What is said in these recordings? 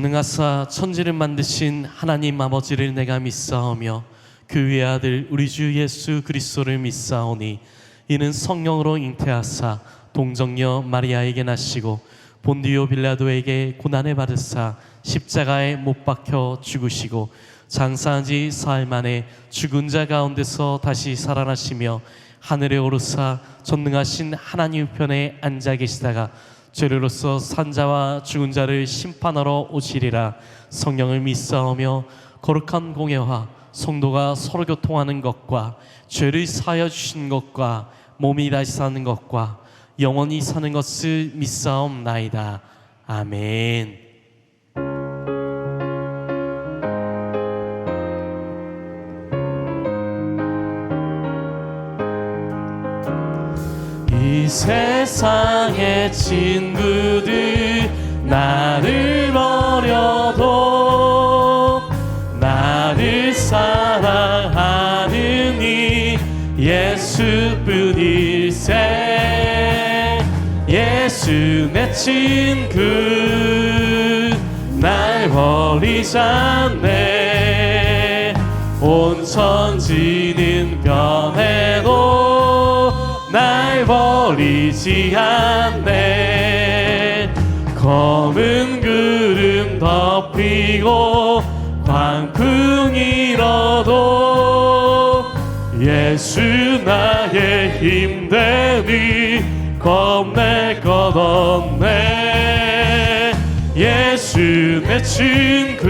전능하사 천지를 만드신 하나님 아버지를 내가 믿사오며 그 외아들 우리 주 예수 그리스도를 믿사오니 이는 성령으로 잉태하사 동정녀 마리아에게 나시고 본디오 빌라도에게 고난을 받으사 십자가에 못 박혀 죽으시고 장사한 지 사흘 만에 죽은 자 가운데서 다시 살아나시며 하늘에 오르사 전능하신 하나님 우편에 앉아 계시다가 죄로서 산 자와 죽은 자를 심판하러 오시리라. 성령을 믿사오며 거룩한 공예와 성도가 서로 교통하는 것과 죄를 사하여 주신 것과 몸이 다시 사는 것과 영원히 사는 것을 믿사옵나이다. 아멘. 이 세상의 친구들 나를 버려도 나를 사랑하는 이 예수뿐일세. 예수 내 친구 날 버리지 않네. 온 천지는 변해도 날 버리지 않네. 검은 구름 덮이고 광풍이 일어도 예수 나의 힘되니 겁낼 것 없네. 예수 내 친구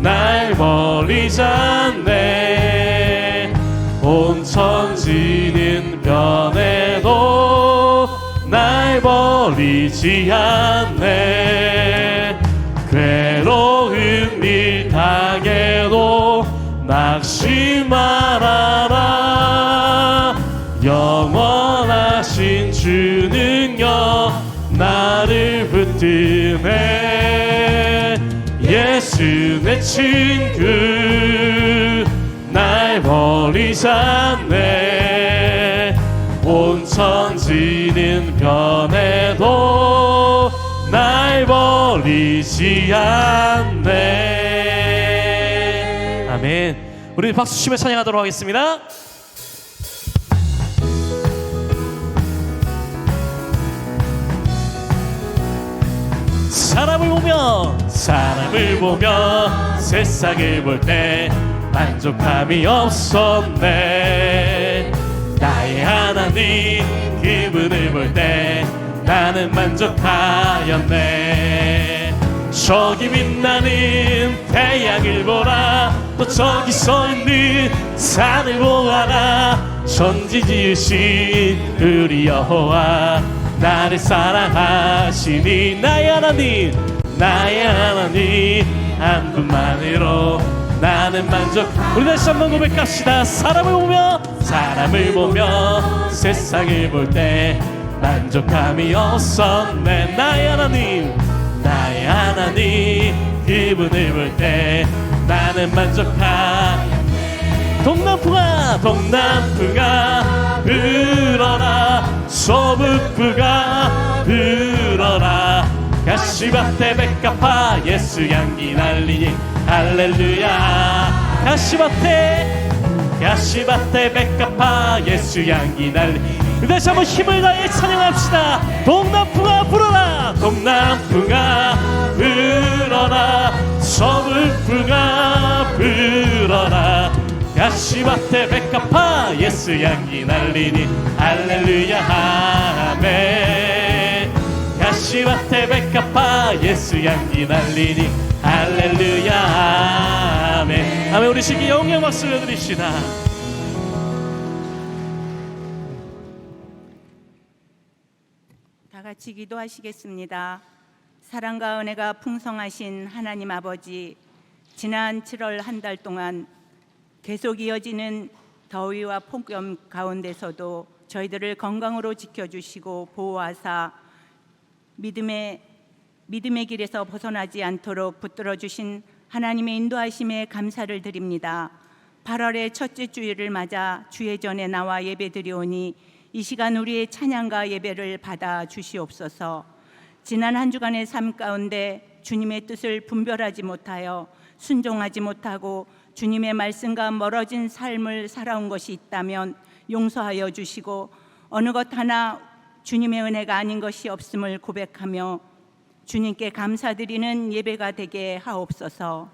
날 버리지 않네. 온 천지는 변해도 날 버리지 않네. 괴로운 일 당해도 낙심 말아라. 영원하신 주는요 나를 붙드네. 예수 내 친구 날 버리지 않네. 온 천지는 변해도 날 버리지 않네. 아멘. 우리 박수 치며 찬양하도록 하겠습니다. 사람을 보며 세상을 볼 때 만족함이 없었네. 나의 하나님 그분을 볼 때 나는 만족하였네. 저기 빛나는 태양을 보라. 또 저기 서 있는 산을 보아라. 천지 지으신 우리 여호와 나를 사랑하시니. 나의 하나님 한 분만으로 나는 만족. 우리 다시 한번 고백합시다. 사람을 보며 세상을 볼 때 만족함이 없었네. 나의 하나님 그분을 볼 때 나는 만족하였네. 동남풍아 불어라. 서북부가 불어라. 가시밭에 백합화 예수 향기 날리니 할렐루야. 가시밭에 백합화 예수 향기 날리니. 다시 한번 힘을 다해 찬양합시다. 동남풍아 불어라. 서북풍아 불어라. 가시밭에 백합화 예수 향기 날리니 할렐루야. 아멘. 가시밭에 백합화 예수 향기 날리니 할렐루야. 아멘. 아멘. 우리 시기 영광 박수 드립시다. 다 같이 기도하시겠습니다. 사랑과 은혜가 풍성하신 하나님 아버지, 지난 7월 한 달 동안 계속 이어지는 더위와 폭염 가운데서도 저희들을 건강으로 지켜주시고 보호하사 믿음의 길에서 벗어나지 않도록 붙들어주신 하나님의 인도하심에 감사를 드립니다. 8월의 첫째 주일을 맞아 주의 전에 나와 예배드리오니 이 시간 우리의 찬양과 예배를 받아 주시옵소서. 지난 한 주간의 삶 가운데 주님의 뜻을 분별하지 못하여 순종하지 못하고 주님의 말씀과 멀어진 삶을 살아온 것이 있다면 용서하여 주시고 어느 것 하나 주님의 은혜가 아닌 것이 없음을 고백하며 주님께 감사드리는 예배가 되게 하옵소서.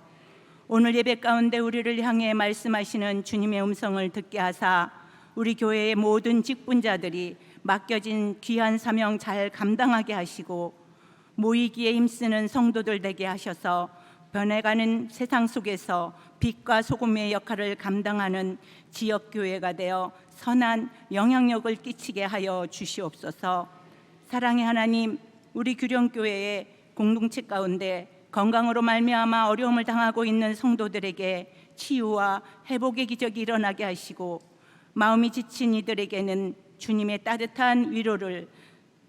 오늘 예배 가운데 우리를 향해 말씀하시는 주님의 음성을 듣게 하사 우리 교회의 모든 직분자들이 맡겨진 귀한 사명 잘 감당하게 하시고 모이기에 힘쓰는 성도들 되게 하셔서 변해가는 세상 속에서 빛과 소금의 역할을 감당하는 지역교회가 되어 선한 영향력을 끼치게 하여 주시옵소서. 사랑의 하나님, 우리 규령교회의 공동체 가운데 건강으로 말미암아 어려움을 당하고 있는 성도들에게 치유와 회복의 기적이 일어나게 하시고 마음이 지친 이들에게는 주님의 따뜻한 위로를,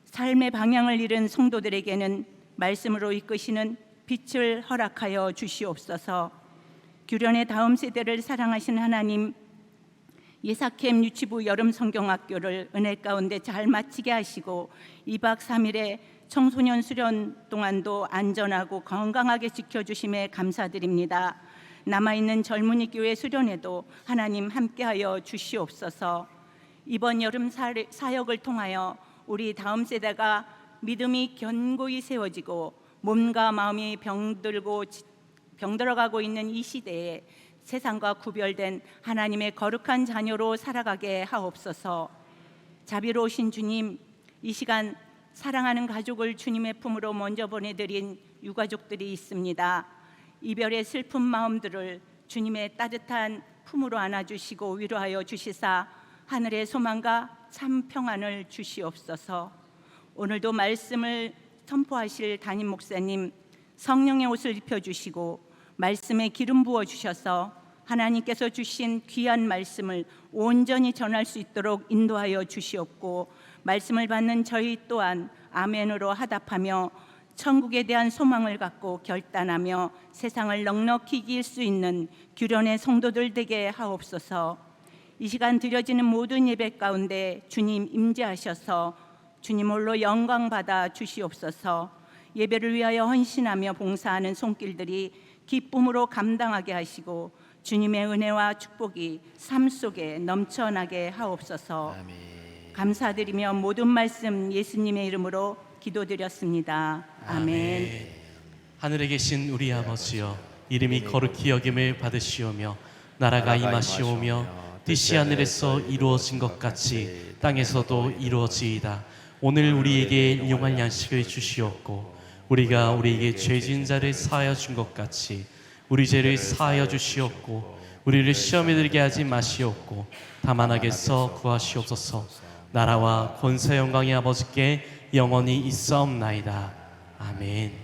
삶의 방향을 잃은 성도들에게는 말씀으로 이끄시는 빛을 허락하여 주시옵소서. 규련의 다음 세대를 사랑하신 하나님, 예사캠 유치부 여름 성경학교를 은혜 가운데 잘 마치게 하시고 2박 3일의 청소년 수련 동안도 안전하고 건강하게 지켜주심에 감사드립니다. 남아있는 젊은이 교회 수련에도 하나님 함께하여 주시옵소서. 이번 여름 사역을 통하여 우리 다음 세대가 믿음이 견고히 세워지고 몸과 마음이 병들어가고 있는 이 시대에 세상과 구별된 하나님의 거룩한 자녀로 살아가게 하옵소서. 자비로우신 주님, 이 시간 사랑하는 가족을 주님의 품으로 먼저 보내드린 유가족들이 있습니다. 이별의 슬픈 마음들을 주님의 따뜻한 품으로 안아주시고 위로하여 주시사 하늘의 소망과 참 평안을 주시옵소서. 오늘도 말씀을 선포하실 담임 목사님, 성령의 옷을 입혀주시고 말씀에 기름 부어주셔서 하나님께서 주신 귀한 말씀을 온전히 전할 수 있도록 인도하여 주시옵고 말씀을 받는 저희 또한 아멘으로 화답하며 천국에 대한 소망을 갖고 결단하며 세상을 넉넉히 이길 수 있는 규련의 성도들 되게 하옵소서. 이 시간 드려지는 모든 예배 가운데 주님 임재하셔서 주님 홀로 영광 받아 주시옵소서. 예배를 위하여 헌신하며 봉사하는 손길들이 기쁨으로 감당하게 하시고 주님의 은혜와 축복이 삶 속에 넘쳐나게 하옵소서. 아멘. 감사드리며 모든 말씀 예수님의 이름으로 기도드렸습니다. 아멘. 하늘에 계신 우리 아버지여, 이름이 거룩히 여김을 받으시오며 나라가 임하시오며 뜻이 하늘에서 이루어진 것 같이 땅에서도 이루어지이다. 오늘 우리에게 일용할 양식을 주시옵고 우리가 우리에게 죄진 자를 사하여 준 것 같이 우리 죄를 사하여 주시옵고 우리를 시험에 들게 하지 마시옵고 다만 악에서 구하시옵소서. 나라와 권세 영광의 아버지께 영원히 있사옵나이다. 아멘.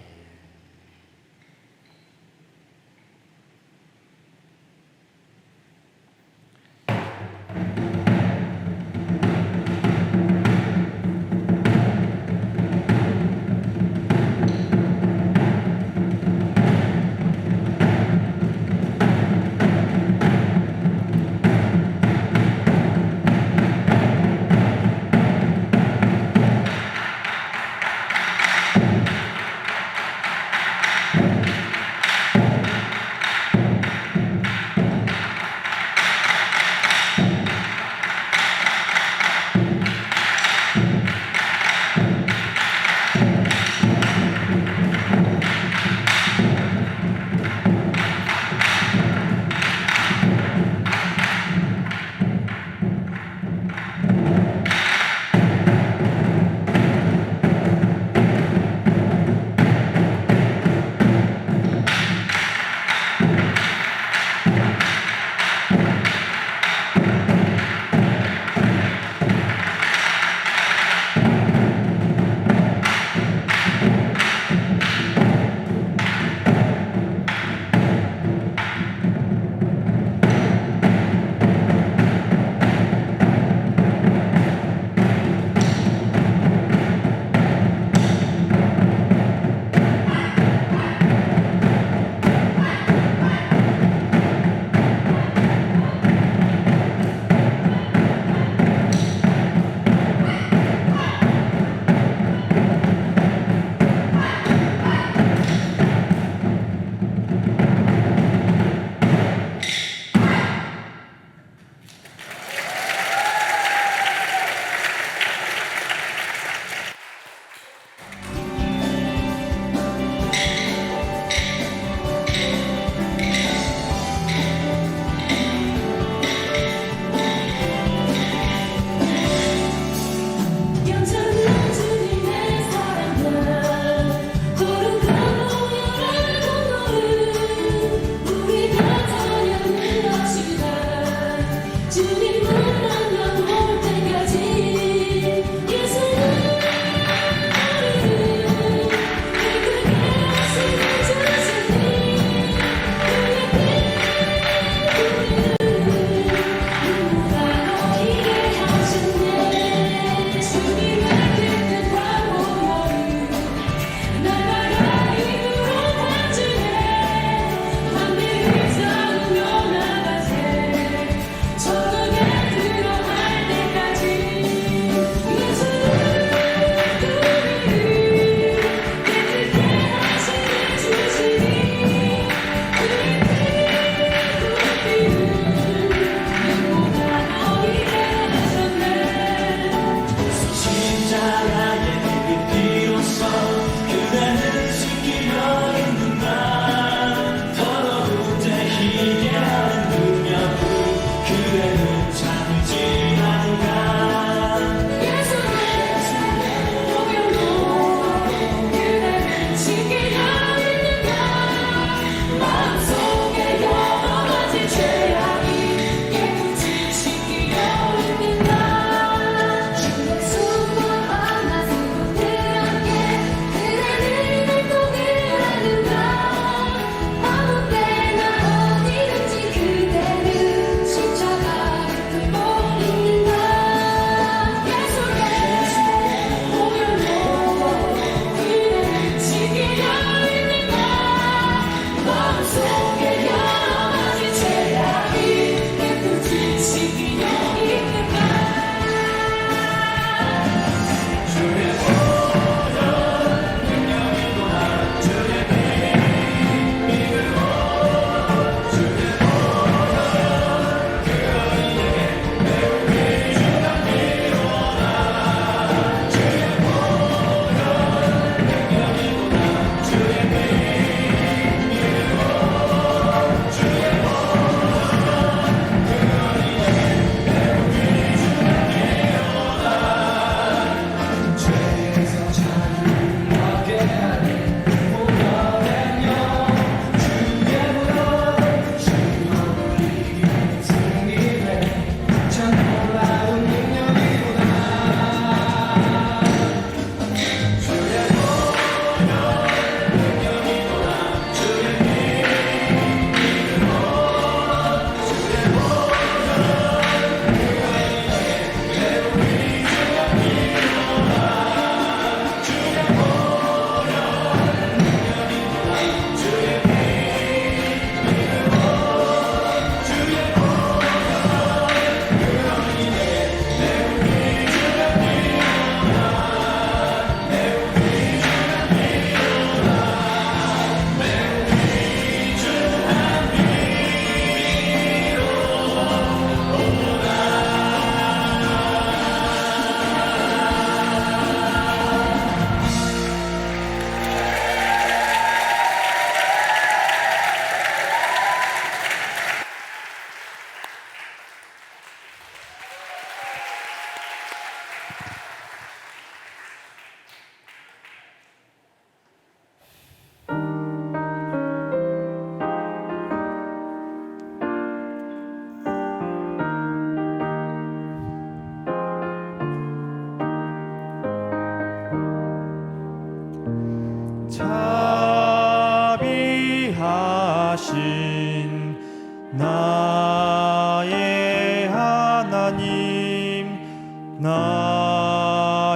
나의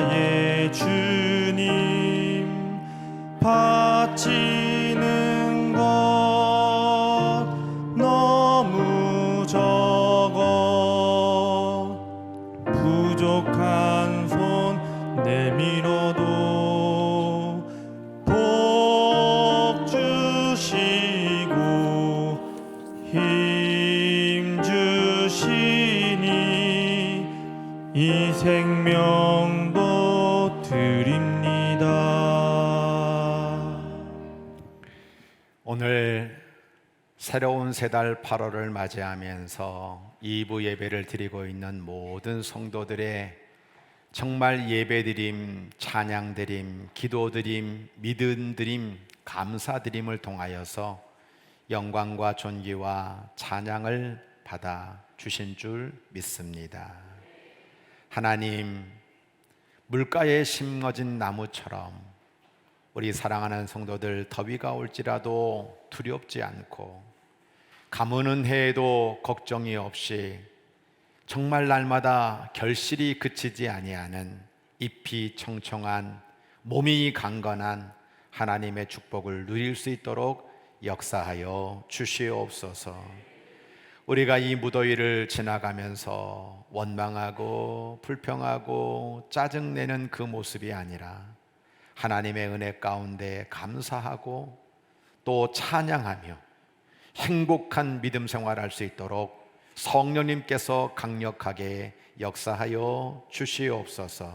주님 바치는 것 너무 적어 부족한 손 내밀어도 복 주시고 힘 주시니 이 생명도 드립니다. 오늘 새로운 세 달 8월을 맞이하면서 2부 예배를 드리고 있는 모든 성도들의 정말 예배드림, 찬양드림, 기도드림, 믿음드림, 감사드림을 통하여서 영광과 존귀와 찬양을 받아 주신 줄 믿습니다. 하나님, 물가에 심어진 나무처럼 우리 사랑하는 성도들 더위가 올지라도 두렵지 않고 가무는 해에도 걱정이 없이 정말 날마다 결실이 그치지 아니하는 잎이 청청한 몸이 강건한 하나님의 축복을 누릴 수 있도록 역사하여 주시옵소서. 우리가 이 무더위를 지나가면서 원망하고 불평하고 짜증내는 그 모습이 아니라 하나님의 은혜 가운데 감사하고 또 찬양하며 행복한 믿음 생활할 수 있도록 성령님께서 강력하게 역사하여 주시옵소서.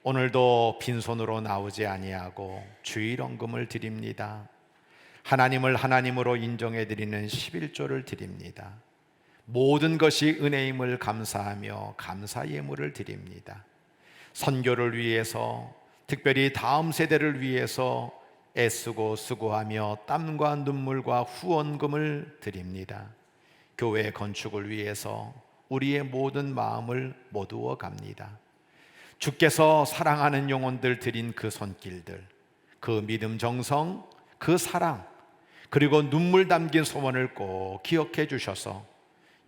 오늘도 빈손으로 나오지 아니하고 주일헌금을 드립니다. 하나님을 하나님으로 인정해 드리는 11조를 드립니다. 모든 것이 은혜임을 감사하며 감사 예물을 드립니다. 선교를 위해서, 특별히 다음 세대를 위해서 애쓰고 수고하며 땀과 눈물과 후원금을 드립니다. 교회 건축을 위해서 우리의 모든 마음을 모두어 갑니다. 주께서 사랑하는 영혼들 드린 그 손길들, 그 믿음 정성, 그 사랑, 그리고 눈물 담긴 소원을 꼭 기억해 주셔서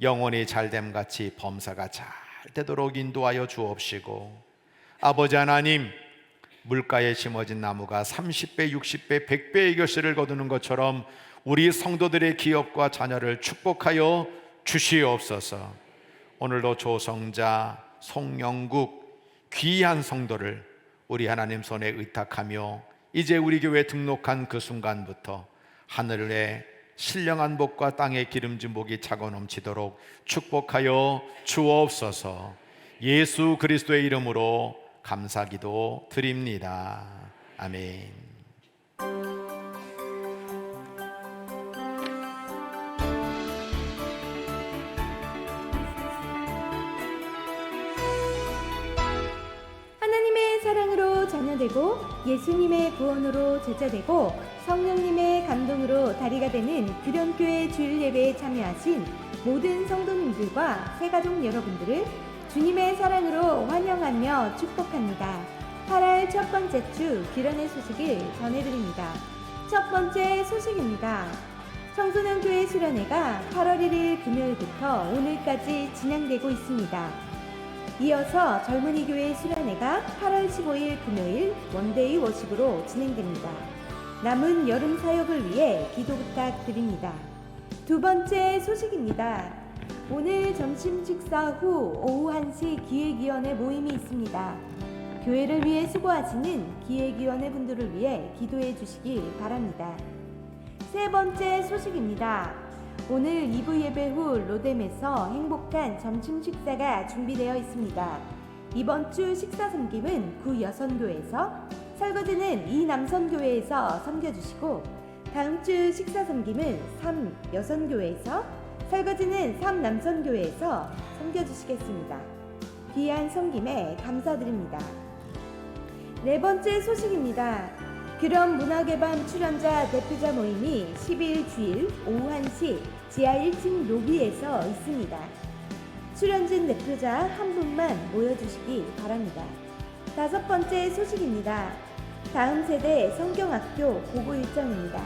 영혼이 잘됨같이 범사가 잘 되도록 인도하여 주옵시고, 아버지 하나님, 물가에 심어진 나무가 30배, 60배, 100배의 결실을 거두는 것처럼 우리 성도들의 기업과 자녀를 축복하여 주시옵소서. 오늘도 조성자, 송영국 귀한 성도를 우리 하나님 손에 의탁하며 이제 우리 교회에 등록한 그 순간부터 하늘에 신령한 복과 땅의 기름진 복이 차고 넘치도록 축복하여 주옵소서. 예수 그리스도의 이름으로 감사기도 드립니다. 아멘. 하나님의 사랑으로 자녀되고 예수님의 구원으로 제자되고 성령님의 감동으로 다리가 되는 규련교회 주일 예배에 참여하신 모든 성도님들과 새가족 여러분들을 주님의 사랑으로 환영하며 축복합니다. 8월 첫 번째 주 규련의 소식을 전해드립니다. 첫 번째 소식입니다. 청소년 교회 수련회가 8월 1일 금요일부터 오늘까지 진행되고 있습니다. 이어서 젊은이 교회 수련회가 8월 15일 금요일 원데이 워십으로 진행됩니다. 남은 여름 사역을 위해 기도 부탁드립니다. 두 번째 소식입니다. 오늘 점심 식사 후 오후 1시 기획위원회 모임이 있습니다. 교회를 위해 수고하시는 기획위원회 분들을 위해 기도해 주시기 바랍니다. 세 번째 소식입니다. 오늘 2부 예배 후 로뎀에서 행복한 점심 식사가 준비되어 있습니다. 이번 주 식사 섬김은 구 여선교회에서, 설거지는 이 남선교회에서 섬겨주시고, 다음 주 식사 섬김은 3 여선교회에서, 설거지는 3 남선교회에서 섬겨주시겠습니다. 귀한 섬김에 감사드립니다. 네 번째 소식입니다. 규련 문화개방 출연자 대표자 모임이 10일 주일 오후 1시 지하 1층 로비에서 있습니다. 출연진 대표자 한 분만 모여주시기 바랍니다. 다섯 번째 소식입니다. 다음 세대 성경학교 보고 일정입니다.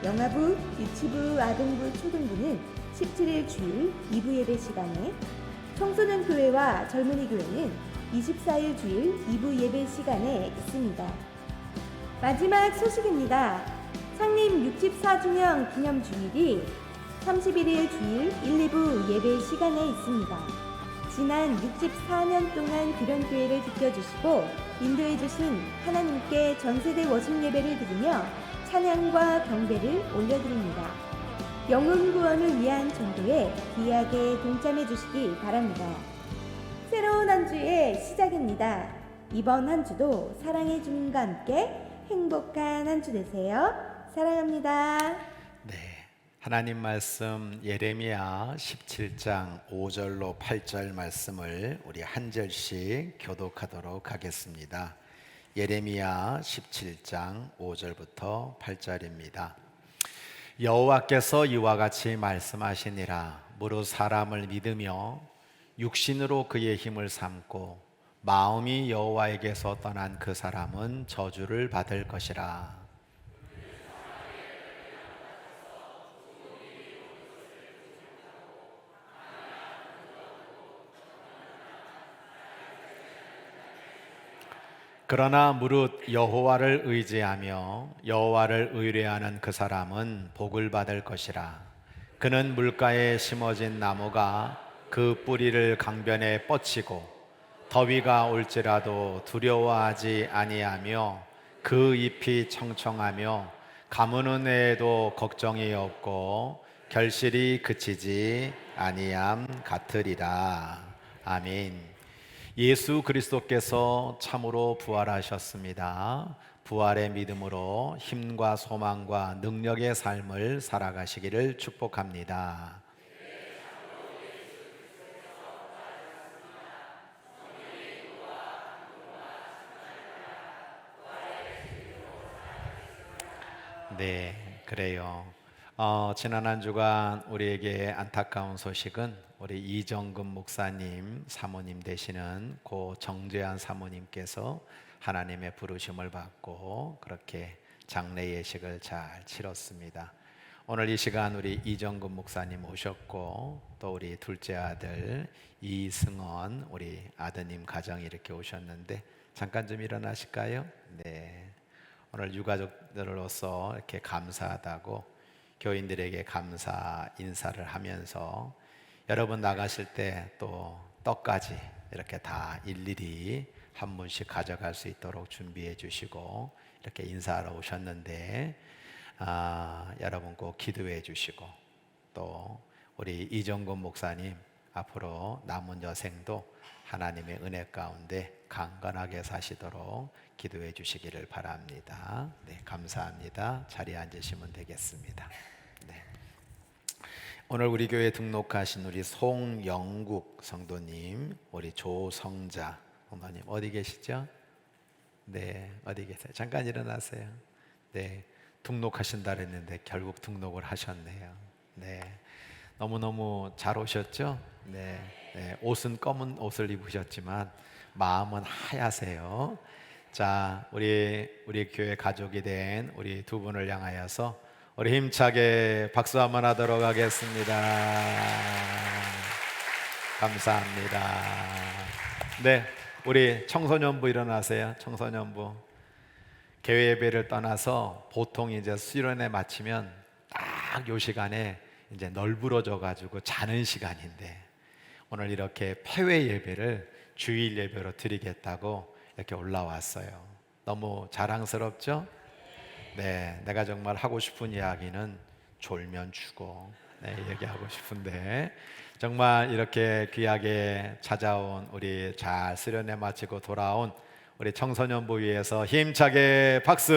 영아부, 유치부, 아동부, 초등부는 17일 주일 2부 예배 시간에, 청소년 교회와 젊은이 교회는 24일 주일 2부 예배 시간에 있습니다. 마지막 소식입니다. 창립 64주년 기념 주일이 31일 주일 1, 2부 예배 시간에 있습니다. 지난 64년 동안 규련교회를 지켜주시고 인도해주신 하나님께 전세대 워십 예배를 드리며 찬양과 경배를 올려드립니다. 영혼 구원을 위한 전도에 귀하게 동참해 주시기 바랍니다. 새로운 한 주의 시작입니다. 이번 한 주도 사랑의 주님과 함께 행복한 한 주 되세요. 사랑합니다. 네, 하나님 말씀 예레미야 17장 5절로 8절 말씀을 우리 한 절씩 교독하도록 하겠습니다. 예레미야 17장 5절부터 8절입니다. 여호와께서 이와 같이 말씀하시니라. 무릇 사람을 믿으며 육신으로 그의 힘을 삼고 마음이 여호와에게서 떠난 그 사람은 저주를 받을 것이라. 그러나 무릇 여호와를 의지하며 여호와를 의뢰하는 그 사람은 복을 받을 것이라. 그는 물가에 심어진 나무가 그 뿌리를 강변에 뻗치고 더위가 올지라도 두려워하지 아니하며 그 잎이 청청하며 가무는 해에도 걱정이 없고 결실이 그치지 아니함 같으리라. 아멘. 예수 그리스도께서 참으로 부활하셨습니다. 부활의 믿음으로 힘과 소망과 능력의 삶을 살아가시기를 축복합니다. 네, 그래요. 지난 한 주간 우리에게 안타까운 소식은 우리 이정금 목사님 사모님 되시는 고 정재한 사모님께서 하나님의 부르심을 받고 그렇게 장례 예식을 잘 치렀습니다. 오늘 이 시간 우리 이정금 목사님 오셨고 또 우리 둘째 아들 이승원 우리 아드님 가정이 이렇게 오셨는데 잠깐 좀 일어나실까요? 네. 오늘 유가족들로서 이렇게 감사하다고 교인들에게 감사 인사를 하면서 여러분 나가실 때 또 떡까지 이렇게 다 일일이 한 분씩 가져갈 수 있도록 준비해 주시고 이렇게 인사하러 오셨는데 여러분 꼭 기도해 주시고 또 우리 이정곤 목사님 앞으로 남은 여생도 하나님의 은혜 가운데 강건하게 사시도록 기도해 주시기를 바랍니다. 네, 감사합니다. 자리에 앉으시면 되겠습니다. 네. 오늘 우리 교회에 등록하신 우리 송영국 성도님, 우리 조성자 어머님 어디 계시죠? 네, 어디 계세요? 잠깐 일어나세요. 네, 등록하신다 그랬는데 결국 등록을 하셨네요. 네, 너무너무 잘 오셨죠? 네, 네, 옷은 검은 옷을 입으셨지만 마음은 하얗세요. 자, 우리 교회 가족이 된 우리 두 분을 향하여서 우리 힘차게 박수 한번 하도록 하겠습니다. 감사합니다. 네, 우리 청소년부 일어나세요. 청소년부 개회 예배를 떠나서 보통 이제 수련회 마치면 딱 요 시간에 이제 널브러져 가지고 자는 시간인데 오늘 이렇게 폐회 예배를 주일 예배로 드리겠다고 이렇게 올라왔어요. 너무 자랑스럽죠? 네, 내가 정말 하고 싶은 이야기는 졸면 죽어. 네, 얘기하고 싶은데 정말 이렇게 귀하게 찾아온 우리 잘 수련회 마치고 돌아온 우리 청소년부 위해서 힘차게 박수.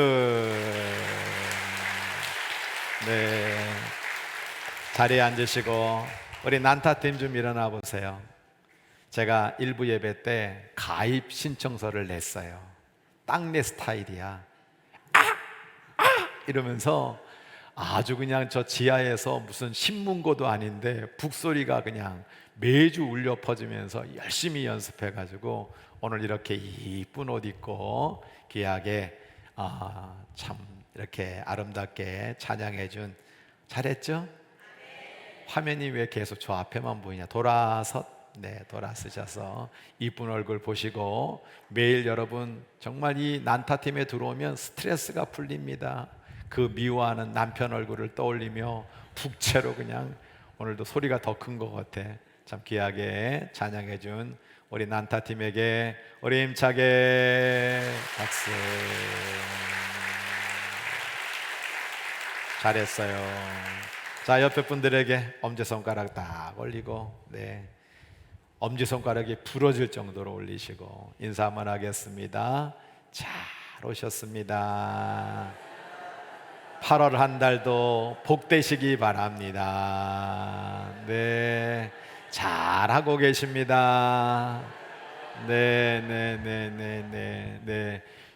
네, 자리에 앉으시고 우리 난타팀 좀 일어나 보세요. 제가 일부 예배 때 가입 신청서를 냈어요. 딱 내 스타일이야. 이러면서 아주 그냥 저 지하에서 무슨 신문고도 아닌데 북소리가 그냥 매주 울려 퍼지면서 열심히 연습해가지고 오늘 이렇게 이쁜 옷 입고 귀하게 참 이렇게 아름답게 찬양해준 잘했죠? 화면이 왜 계속 저 앞에만 보이냐? 돌아서 네, 돌아서셔서 이쁜 얼굴 보시고 매일 여러분 정말 이 난타팀에 들어오면 스트레스가 풀립니다. 그 미워하는 남편 얼굴을 떠올리며 북채로 그냥 오늘도 소리가 더 큰 것 같아. 참 귀하게 찬양해 준 우리 난타팀에게 우리 힘차게 박수. 잘했어요. 자, 옆에 분들에게 엄지손가락 딱 올리고, 네, 엄지손가락이 부러질 정도로 올리시고 인사 한번 하겠습니다. 잘 오셨습니다. 8월 한 달도 복되시기 바랍니다. 네, 잘하고 계십니다. 네.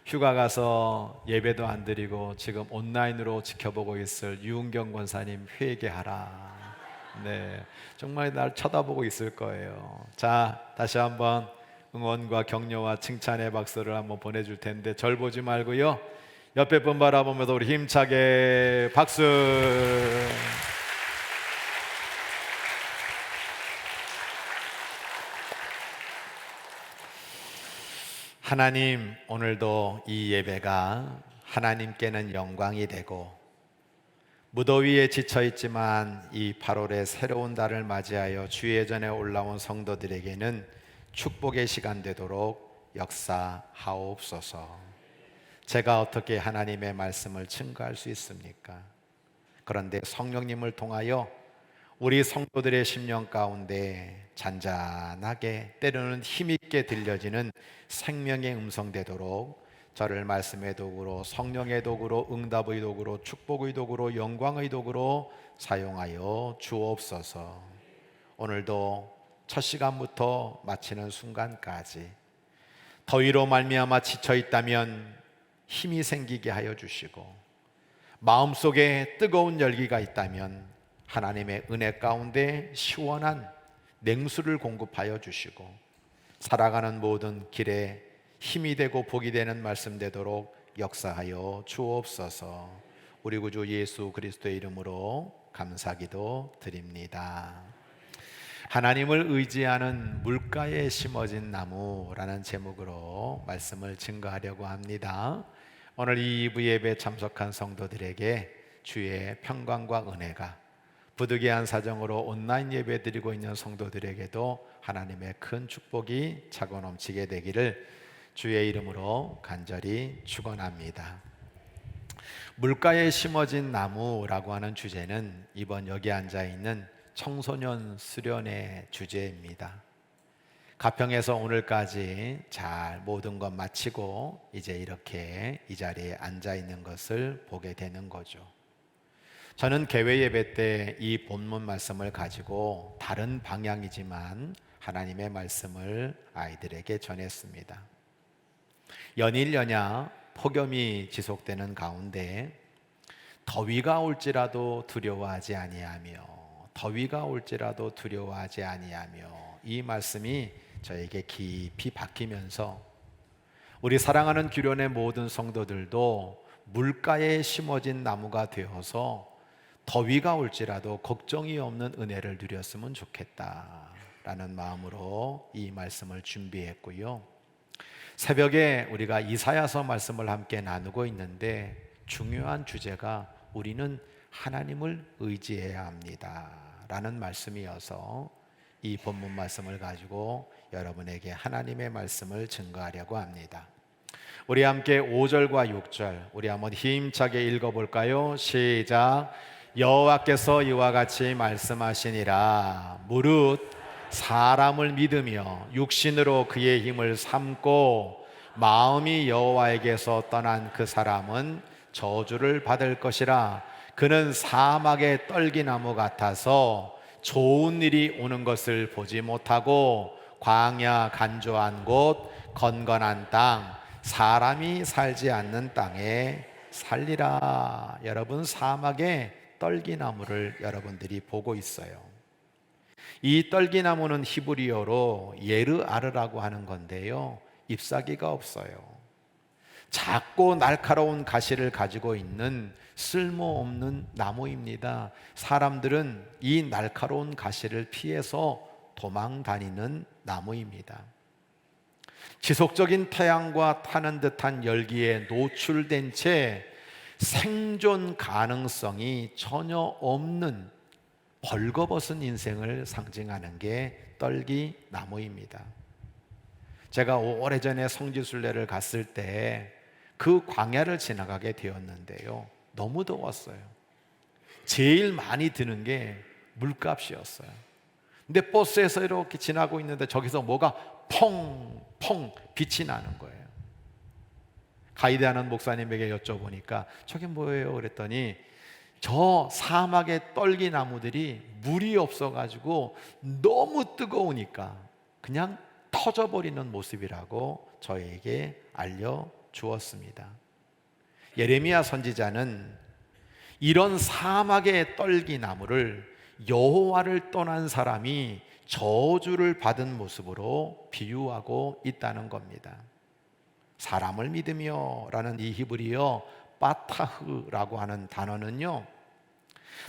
휴가 가서 예배도 안 드리고 지금 온라인으로 지켜보고 있을 유은경 권사님 회개하라. 네, 정말 날 쳐다보고 있을 거예요. 자, 다시 한번 응원과 격려와 칭찬의 박수를 한번 보내줄 텐데 절 보지 말고요, 옆에 분 바라보면서 우리 힘차게 박수. 하나님, 오늘도 이 예배가 하나님께는 영광이 되고 무더위에 지쳐있지만 이 8월의 새로운 달을 맞이하여 주의 전에 올라온 성도들에게는 축복의 시간 되도록 역사하옵소서. 제가 어떻게 하나님의 말씀을 증거할 수 있습니까? 그런데 성령님을 통하여 우리 성도들의 심령 가운데 잔잔하게 때로는 힘있게 들려지는 생명의 음성 되도록 저를 말씀의 도구로, 성령의 도구로, 응답의 도구로, 축복의 도구로, 영광의 도구로 사용하여 주옵소서. 오늘도 첫 시간부터 마치는 순간까지 더위로 말미암아 지쳐있다면 힘이 생기게 하여 주시고, 마음속에 뜨거운 열기가 있다면 하나님의 은혜 가운데 시원한 냉수를 공급하여 주시고, 살아가는 모든 길에 힘이 되고 복이 되는 말씀 되도록 역사하여 주옵소서. 우리 구주 예수 그리스도의 이름으로 감사기도 드립니다. 하나님을 의지하는 물가에 심어진 나무라는 제목으로 말씀을 증거하려고 합니다. 오늘 이 2부 예배에 참석한 성도들에게 주의 평강과 은혜가, 부득이한 사정으로 온라인 예배 드리고 있는 성도들에게도 하나님의 큰 축복이 차고 넘치게 되기를 주의 이름으로 간절히 축원합니다. 물가에 심어진 나무라고 하는 주제는 이번 여기 앉아 있는 청소년 수련의 주제입니다. 가평에서 오늘까지 잘 모든 것 마치고 이제 이렇게 이 자리에 앉아 있는 것을 보게 되는 거죠. 저는 개회 예배 때 이 본문 말씀을 가지고 다른 방향이지만 하나님의 말씀을 아이들에게 전했습니다. 연일 연야 폭염이 지속되는 가운데 더위가 올지라도 두려워하지 아니하며, 더위가 올지라도 두려워하지 아니하며, 이 말씀이 저에게 깊이 박히면서 우리 사랑하는 규련의 모든 성도들도 물가에 심어진 나무가 되어서 더위가 올지라도 걱정이 없는 은혜를 누렸으면 좋겠다라는 마음으로 이 말씀을 준비했고요. 새벽에 우리가 이사야서 말씀을 함께 나누고 있는데 중요한 주제가 우리는 하나님을 의지해야 합니다 라는 말씀이어서 이 본문 말씀을 가지고 여러분에게 하나님의 말씀을 증거하려고 합니다. 우리 함께 5절과 6절 우리 한번 힘차게 읽어볼까요? 시작. 여호와께서 이와 같이 말씀하시니라. 무릇 사람을 믿으며 육신으로 그의 힘을 삼고 마음이 여호와에게서 떠난 그 사람은 저주를 받을 것이라. 그는 사막의 떨기나무 같아서 좋은 일이 오는 것을 보지 못하고 광야 간조한 곳 건건한 땅 사람이 살지 않는 땅에 살리라. 여러분, 사막의 떨기나무를 여러분들이 보고 있어요. 이 떨기나무는 히브리어로 예르아르라고 하는 건데요, 잎사귀가 없어요. 작고 날카로운 가시를 가지고 있는 쓸모없는 나무입니다. 사람들은 이 날카로운 가시를 피해서 도망 다니는 나무입니다. 지속적인 태양과 타는 듯한 열기에 노출된 채 생존 가능성이 전혀 없는 벌거벗은 인생을 상징하는 게 떨기 나무입니다. 제가 오래전에 성지순례를 갔을 때 그 광야를 지나가게 되었는데요, 너무 더웠어요. 제일 많이 드는 게 물값이었어요. 근데 버스에서 이렇게 지나고 있는데 저기서 뭐가 펑펑 빛이 나는 거예요. 가이드하는 목사님에게 여쭤보니까 저게 뭐예요? 그랬더니 저 사막의 떨기나무들이 물이 없어가지고 너무 뜨거우니까 그냥 터져버리는 모습이라고 저에게 알려주었습니다. 예레미야 선지자는 이런 사막의 떨기나무를 여호와를 떠난 사람이 저주를 받은 모습으로 비유하고 있다는 겁니다. 사람을 믿으며 라는 이 히브리어 빠타흐라고 하는 단어는요,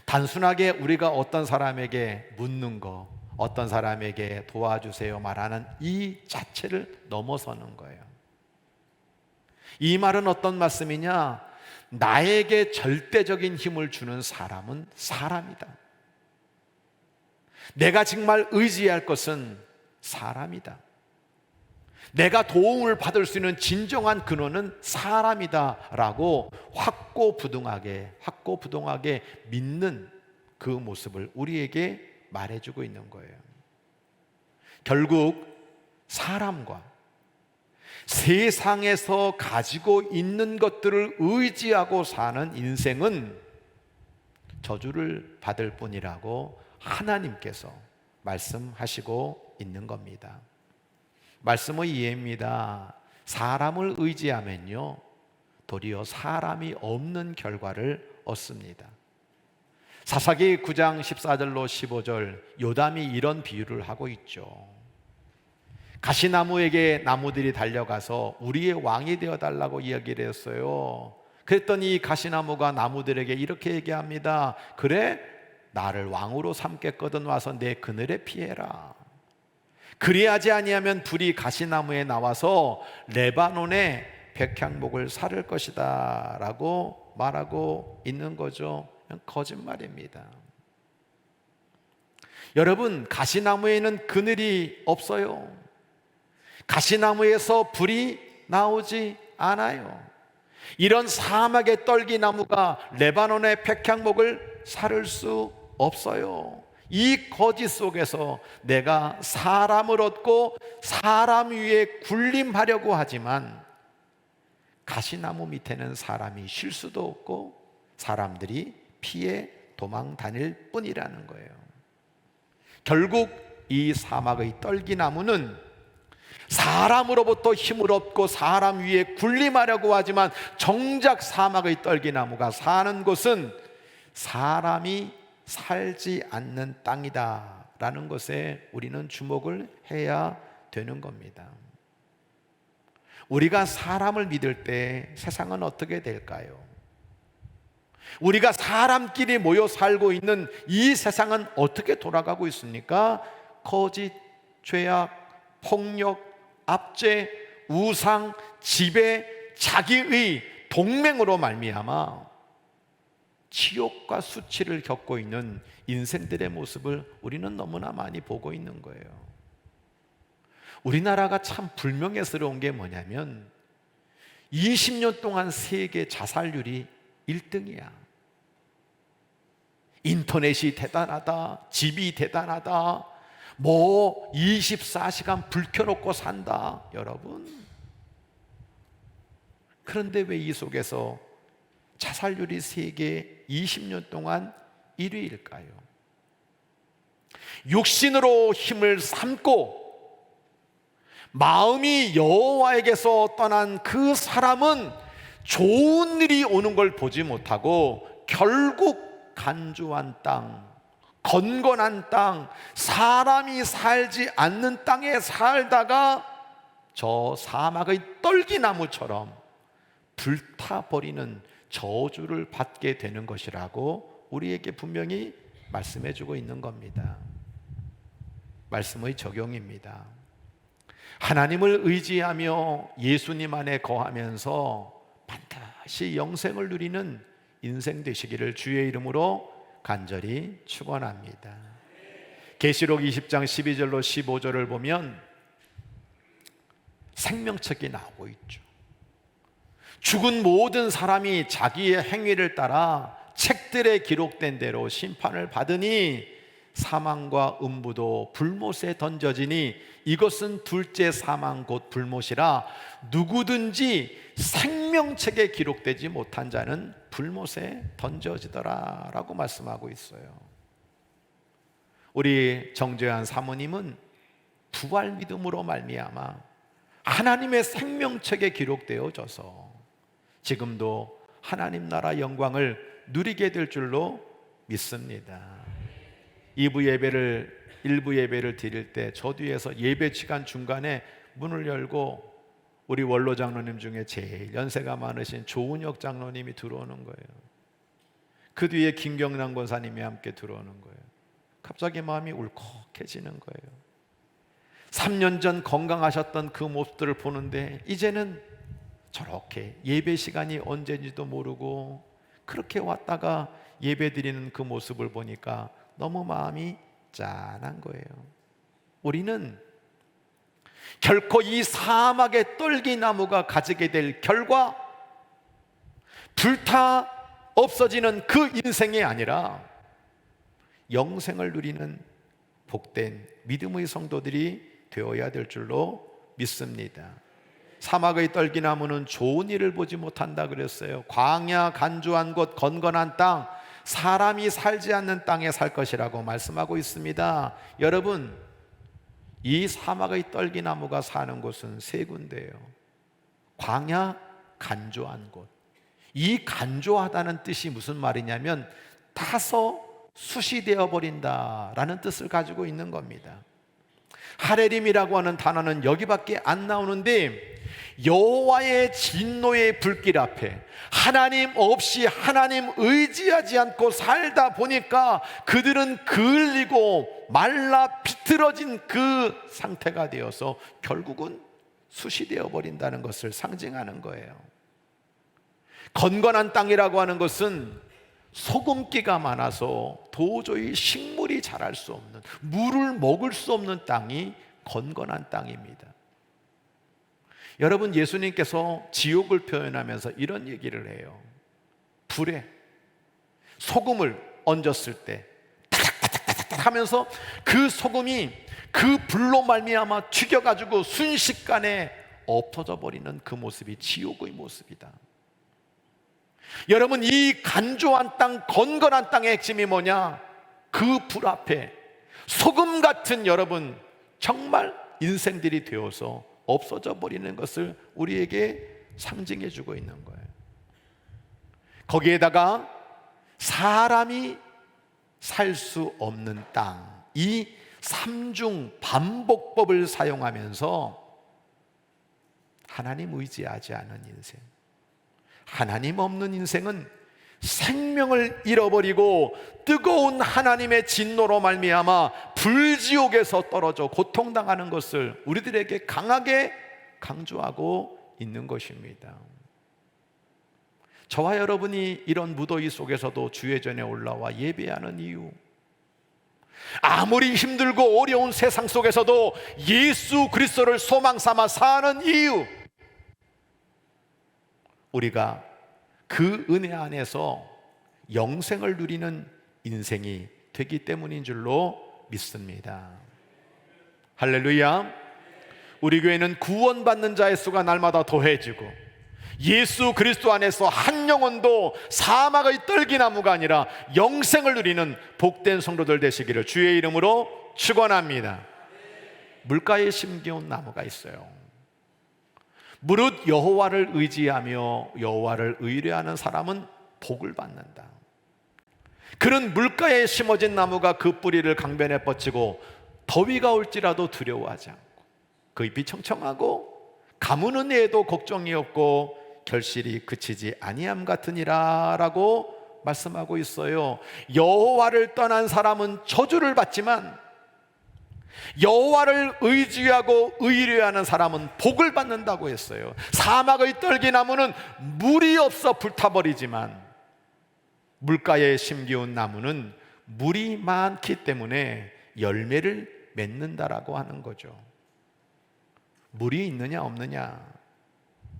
단순하게 우리가 어떤 사람에게 묻는 거, 어떤 사람에게 도와주세요 말하는 이 자체를 넘어서는 거예요. 이 말은 어떤 말씀이냐? 나에게 절대적인 힘을 주는 사람은 사람이다. 내가 정말 의지할 것은 사람이다. 내가 도움을 받을 수 있는 진정한 근원은 사람이다 라고 확고부동하게 믿는 그 모습을 우리에게 말해주고 있는 거예요. 결국 사람과 세상에서 가지고 있는 것들을 의지하고 사는 인생은 저주를 받을 뿐이라고 하나님께서 말씀하시고 있는 겁니다. 말씀의 이해입니다. 사람을 의지하면요, 도리어 사람이 없는 결과를 얻습니다. 사사기 9장 14절로 15절, 요담이 이런 비유를 하고 있죠. 가시나무에게 나무들이 달려가서 우리의 왕이 되어달라고 이야기를 했어요. 그랬더니 이 가시나무가 나무들에게 이렇게 얘기합니다. 그래, 나를 왕으로 삼겠거든 와서 내 그늘에 피해라. 그리하지 아니하면 불이 가시나무에 나와서 레바논의 백향목을 사를 것이다 라고 말하고 있는 거죠. 거짓말입니다. 여러분, 가시나무에는 그늘이 없어요. 가시나무에서 불이 나오지 않아요. 이런 사막의 떨기나무가 레바논의 백향목을 사를 수 없어요. 이 거짓 속에서 내가 사람을 얻고 사람 위에 군림하려고 하지만 가시나무 밑에는 사람이 쉴 수도 없고 사람들이 피해 도망 다닐 뿐이라는 거예요. 결국 이 사막의 떨기나무는 사람으로부터 힘을 얻고 사람 위에 군림하려고 하지만 정작 사막의 떨기나무가 사는 곳은 사람이 살지 않는 땅이다 라는 것에 우리는 주목을 해야 되는 겁니다. 우리가 사람을 믿을 때 세상은 어떻게 될까요? 우리가 사람끼리 모여 살고 있는 이 세상은 어떻게 돌아가고 있습니까? 거짓, 죄악, 폭력, 압제, 우상, 지배, 자기의 동맹으로 말미암아 치욕과 수치를 겪고 있는 인생들의 모습을 우리는 너무나 많이 보고 있는 거예요. 우리나라가 참 불명예스러운 게 뭐냐면 20년 동안 세계 자살률이 1등이야. 인터넷이 대단하다, 집이 대단하다, 뭐 24시간 불 켜놓고 산다. 여러분, 그런데 왜 이 속에서 자살률이 세계 20년 동안 1위일까요? 육신으로 힘을 삼고 마음이 여호와에게서 떠난 그 사람은 좋은 일이 오는 걸 보지 못하고 결국 간주한 땅, 건건한 땅, 사람이 살지 않는 땅에 살다가 저 사막의 떨기나무처럼 불타버리는 저주를 받게 되는 것이라고 우리에게 분명히 말씀해 주고 있는 겁니다. 말씀의 적용입니다. 하나님을 의지하며 예수님 안에 거하면서 반드시 영생을 누리는 인생 되시기를 주의 이름으로 간절히 축원합니다. 계시록 20장 12절로 15절을 보면 생명책이 나오고 있죠. 죽은 모든 사람이 자기의 행위를 따라 책들에 기록된 대로 심판을 받으니 사망과 음부도 불못에 던져지니 이것은 둘째 사망 곧 불못이라 누구든지 생명책에 기록되지 못한 자는 불못에 던져지더라 라고 말씀하고 있어요. 우리 정재환 사모님은 부활 믿음으로 말미암아 하나님의 생명책에 기록되어져서 지금도 하나님 나라 영광을 누리게 될 줄로 믿습니다. 1부 예배를 드릴 때 저 뒤에서 예배 시간 중간에 문을 열고 우리 원로 장로님 중에 제일 연세가 많으신 조은혁 장로님이 들어오는 거예요. 그 뒤에 김경남 권사님이 함께 들어오는 거예요. 갑자기 마음이 울컥해지는 거예요. 3년 전 건강하셨던 그 모습들을 보는데 이제는 저렇게 예배 시간이 언제인지도 모르고 그렇게 왔다가 예배 드리는 그 모습을 보니까 너무 마음이 짠한 거예요. 우리는 결코 이 사막의 떨기나무가 가지게 될 결과 불타 없어지는 그 인생이 아니라 영생을 누리는 복된 믿음의 성도들이 되어야 될 줄로 믿습니다. 사막의 떨기나무는 좋은 일을 보지 못한다 그랬어요. 광야 간주한 곳 건건한 땅, 사람이 살지 않는 땅에 살 것이라고 말씀하고 있습니다. 여러분, 이 사막의 떨기나무가 사는 곳은 세 군데예요. 광야 간조한 곳. 이 간조하다는 뜻이 무슨 말이냐면 타서 숯이 되어버린다라는 뜻을 가지고 있는 겁니다. 하레림이라고 하는 단어는 여기밖에 안 나오는데 여호와의 진노의 불길 앞에 하나님 없이 하나님 의지하지 않고 살다 보니까 그들은 그을리고 말라 비틀어진 그 상태가 되어서 결국은 숯이 되어버린다는 것을 상징하는 거예요. 건건한 땅이라고 하는 것은 소금기가 많아서 도저히 식물이 자랄 수 없는, 물을 먹을 수 없는 땅이 건건한 땅입니다. 여러분, 예수님께서 지옥을 표현하면서 이런 얘기를 해요. 불에 소금을 얹었을 때 타닥타닥타닥 하면서 그 소금이 그 불로 말미암아 튀겨가지고 순식간에 엎어져 버리는 그 모습이 지옥의 모습이다. 여러분, 이 간조한 땅, 건건한 땅의 핵심이 뭐냐? 그 불 앞에 소금 같은 여러분 정말 인생들이 되어서 없어져 버리는 것을 우리에게 상징해 주고 있는 거예요. 거기에다가 사람이 살 수 없는 땅, 이 삼중 반복법을 사용하면서 하나님 의지하지 않은 인생, 하나님 없는 인생은 생명을 잃어버리고 뜨거운 하나님의 진노로 말미암아 불지옥에서 떨어져 고통당하는 것을 우리들에게 강하게 강조하고 있는 것입니다. 저와 여러분이 이런 무더위 속에서도 주의 전에 올라와 예배하는 이유, 아무리 힘들고 어려운 세상 속에서도 예수 그리스도를 소망 삼아 사는 이유, 우리가 그 은혜 안에서 영생을 누리는 인생이 되기 때문인 줄로 믿습니다. 할렐루야. 우리 교회는 구원받는 자의 수가 날마다 더해지고 예수 그리스도 안에서 한 영혼도 사막의 떨기나무가 아니라 영생을 누리는 복된 성도들 되시기를 주의 이름으로 축원합니다. 물가에 심겨온 나무가 있어요. 무릇 여호와를 의지하며 여호와를 의뢰하는 사람은 복을 받는다. 그는 물가에 심어진 나무가 그 뿌리를 강변에 뻗치고 더위가 올지라도 두려워하지 않고 그 잎이 청청하고 가무는 애에도 걱정이 없고 결실이 그치지 아니함 같으니라 라고 말씀하고 있어요. 여호와를 떠난 사람은 저주를 받지만 여호와를 의지하고 의뢰하는 사람은 복을 받는다고 했어요. 사막의 떨기나무는 물이 없어 불타버리지만 물가에 심기운 나무는 물이 많기 때문에 열매를 맺는다라고 하는 거죠. 물이 있느냐 없느냐,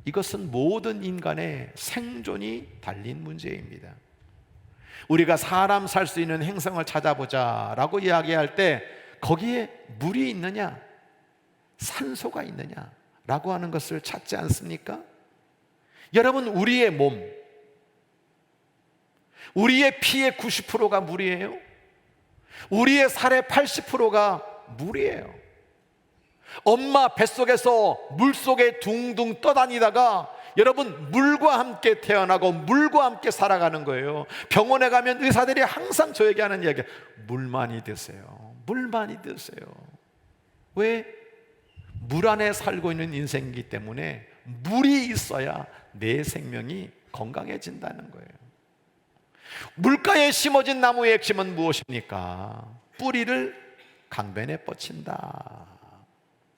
이것은 모든 인간의 생존이 달린 문제입니다. 우리가 사람 살 수 있는 행성을 찾아보자 라고 이야기할 때 거기에 물이 있느냐, 산소가 있느냐 라고 하는 것을 찾지 않습니까? 여러분, 우리의 몸, 우리의 피의 90%가 물이에요. 우리의 살의 80%가 물이에요. 엄마 뱃속에서 물속에 둥둥 떠다니다가 여러분, 물과 함께 태어나고 물과 함께 살아가는 거예요. 병원에 가면 의사들이 항상 저에게 하는 이야기가 물 많이 드세요. 물 많이 드세요. 왜? 물 안에 살고 있는 인생이기 때문에 물이 있어야 내 생명이 건강해진다는 거예요. 물가에 심어진 나무의 핵심은 무엇입니까? 뿌리를 강변에 뻗친다.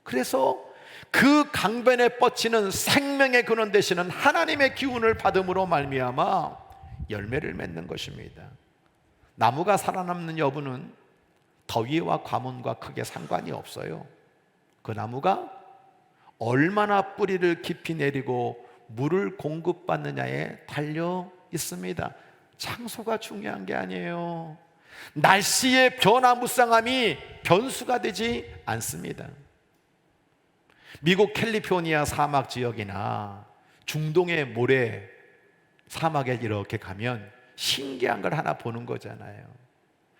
그래서 그 강변에 뻗치는 생명의 근원 되시는 하나님의 기운을 받음으로 말미암아 열매를 맺는 것입니다. 나무가 살아남는 여부는 더위와 가뭄과 크게 상관이 없어요. 그 나무가 얼마나 뿌리를 깊이 내리고 물을 공급받느냐에 달려 있습니다. 장소가 중요한 게 아니에요. 날씨의 변화무쌍함이 변수가 되지 않습니다. 미국 캘리포니아 사막 지역이나 중동의 모래 사막에 이렇게 가면 신기한 걸 하나 보는 거잖아요.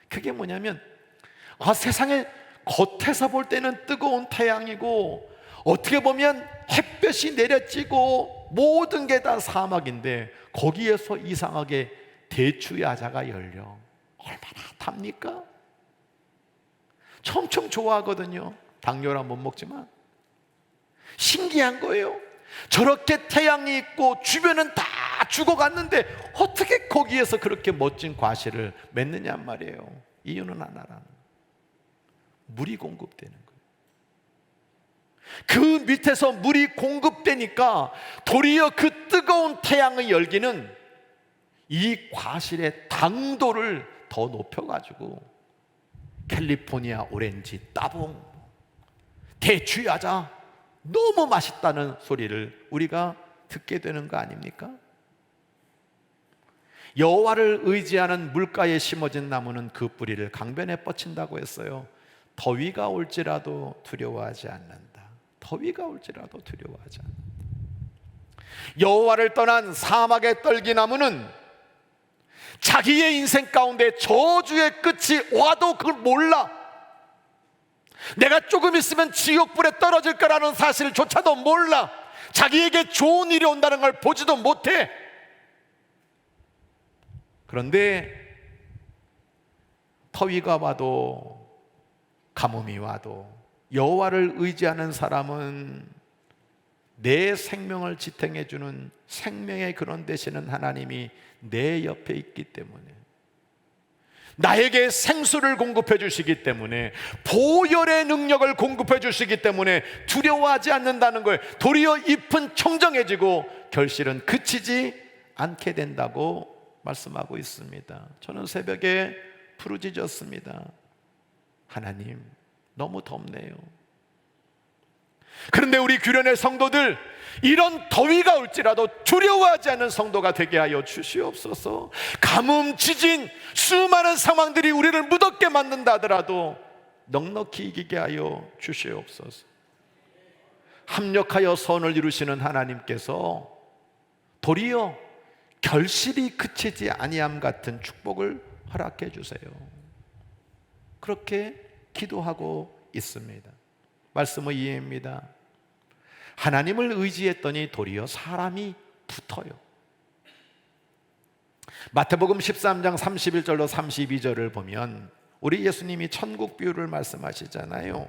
그게 뭐냐면, 세상에 겉에서 볼 때는 뜨거운 태양이고 어떻게 보면 햇볕이 내려지고 모든 게 다 사막인데 거기에서 이상하게 대추야자가 열려. 얼마나 답니까? 엄청 좋아하거든요. 당뇨라 못 먹지만 신기한 거예요. 저렇게 태양이 있고 주변은 다 죽어갔는데 어떻게 거기에서 그렇게 멋진 과실을 맺느냐 말이에요. 이유는 하나라는 거예요. 물이 공급되는 거예요. 그 밑에서 물이 공급되니까 도리어 그 뜨거운 태양의 열기는 이 과실의 당도를 더 높여가지고 캘리포니아 오렌지 따봉, 대추야자 너무 맛있다는 소리를 우리가 듣게 되는 거 아닙니까? 여호와를 의지하는 물가에 심어진 나무는 그 뿌리를 강변에 뻗친다고 했어요. 더위가 올지라도 두려워하지 않는다. 더위가 올지라도 두려워하지 않는다. 여호와를 떠난 사막의 떨기나무는 자기의 인생 가운데 저주의 끝이 와도 그걸 몰라. 내가 조금 있으면 지옥불에 떨어질 거라는 사실조차도 몰라. 자기에게 좋은 일이 온다는 걸 보지도 못해. 그런데 더위가 와도 가뭄이 와도 여호와를 의지하는 사람은 내 생명을 지탱해 주는 생명의 근원 되시는 하나님이 내 옆에 있기 때문에, 나에게 생수를 공급해 주시기 때문에, 보혈의 능력을 공급해 주시기 때문에 두려워하지 않는다는 거예요. 도리어 잎은 청정해지고 결실은 그치지 않게 된다고 말씀하고 있습니다. 저는 새벽에 부르짖었습니다. 하나님, 너무 덥네요. 그런데 우리 규련의 성도들, 이런 더위가 올지라도 두려워하지 않는 성도가 되게 하여 주시옵소서. 가뭄, 지진, 수많은 상황들이 우리를 무덥게 만든다 하더라도 넉넉히 이기게 하여 주시옵소서. 합력하여 선을 이루시는 하나님께서 도리어 결실이 그치지 아니함 같은 축복을 허락해 주세요. 그렇게 기도하고 있습니다. 말씀의 이해입니다. 하나님을 의지했더니 도리어 사람이 붙어요. 마태복음 13장 31절로 32절을 보면 우리 예수님이 천국 비유를 말씀하시잖아요.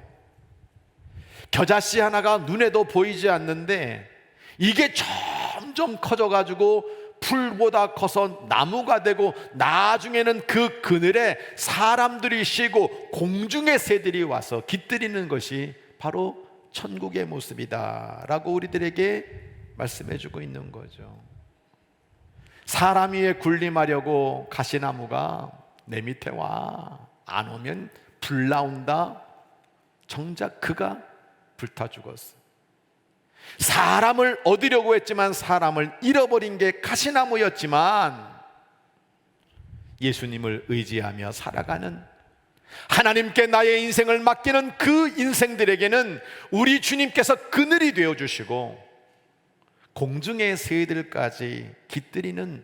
겨자씨 하나가 눈에도 보이지 않는데 이게 점점 커져가지고 풀보다 커서 나무가 되고 나중에는 그 그늘에 사람들이 쉬고 공중의 새들이 와서 깃들이는 것이 바로 천국의 모습이다 라고 우리들에게 말씀해주고 있는 거죠. 사람 위에 군림하려고 가시나무가 내 밑에 와, 안 오면 불 나온다. 정작 그가 불타 죽었어. 사람을 얻으려고 했지만 사람을 잃어버린 게 가시나무였지만 예수님을 의지하며 살아가는, 하나님께 나의 인생을 맡기는 그 인생들에게는 우리 주님께서 그늘이 되어주시고 공중의 새들까지 깃들이는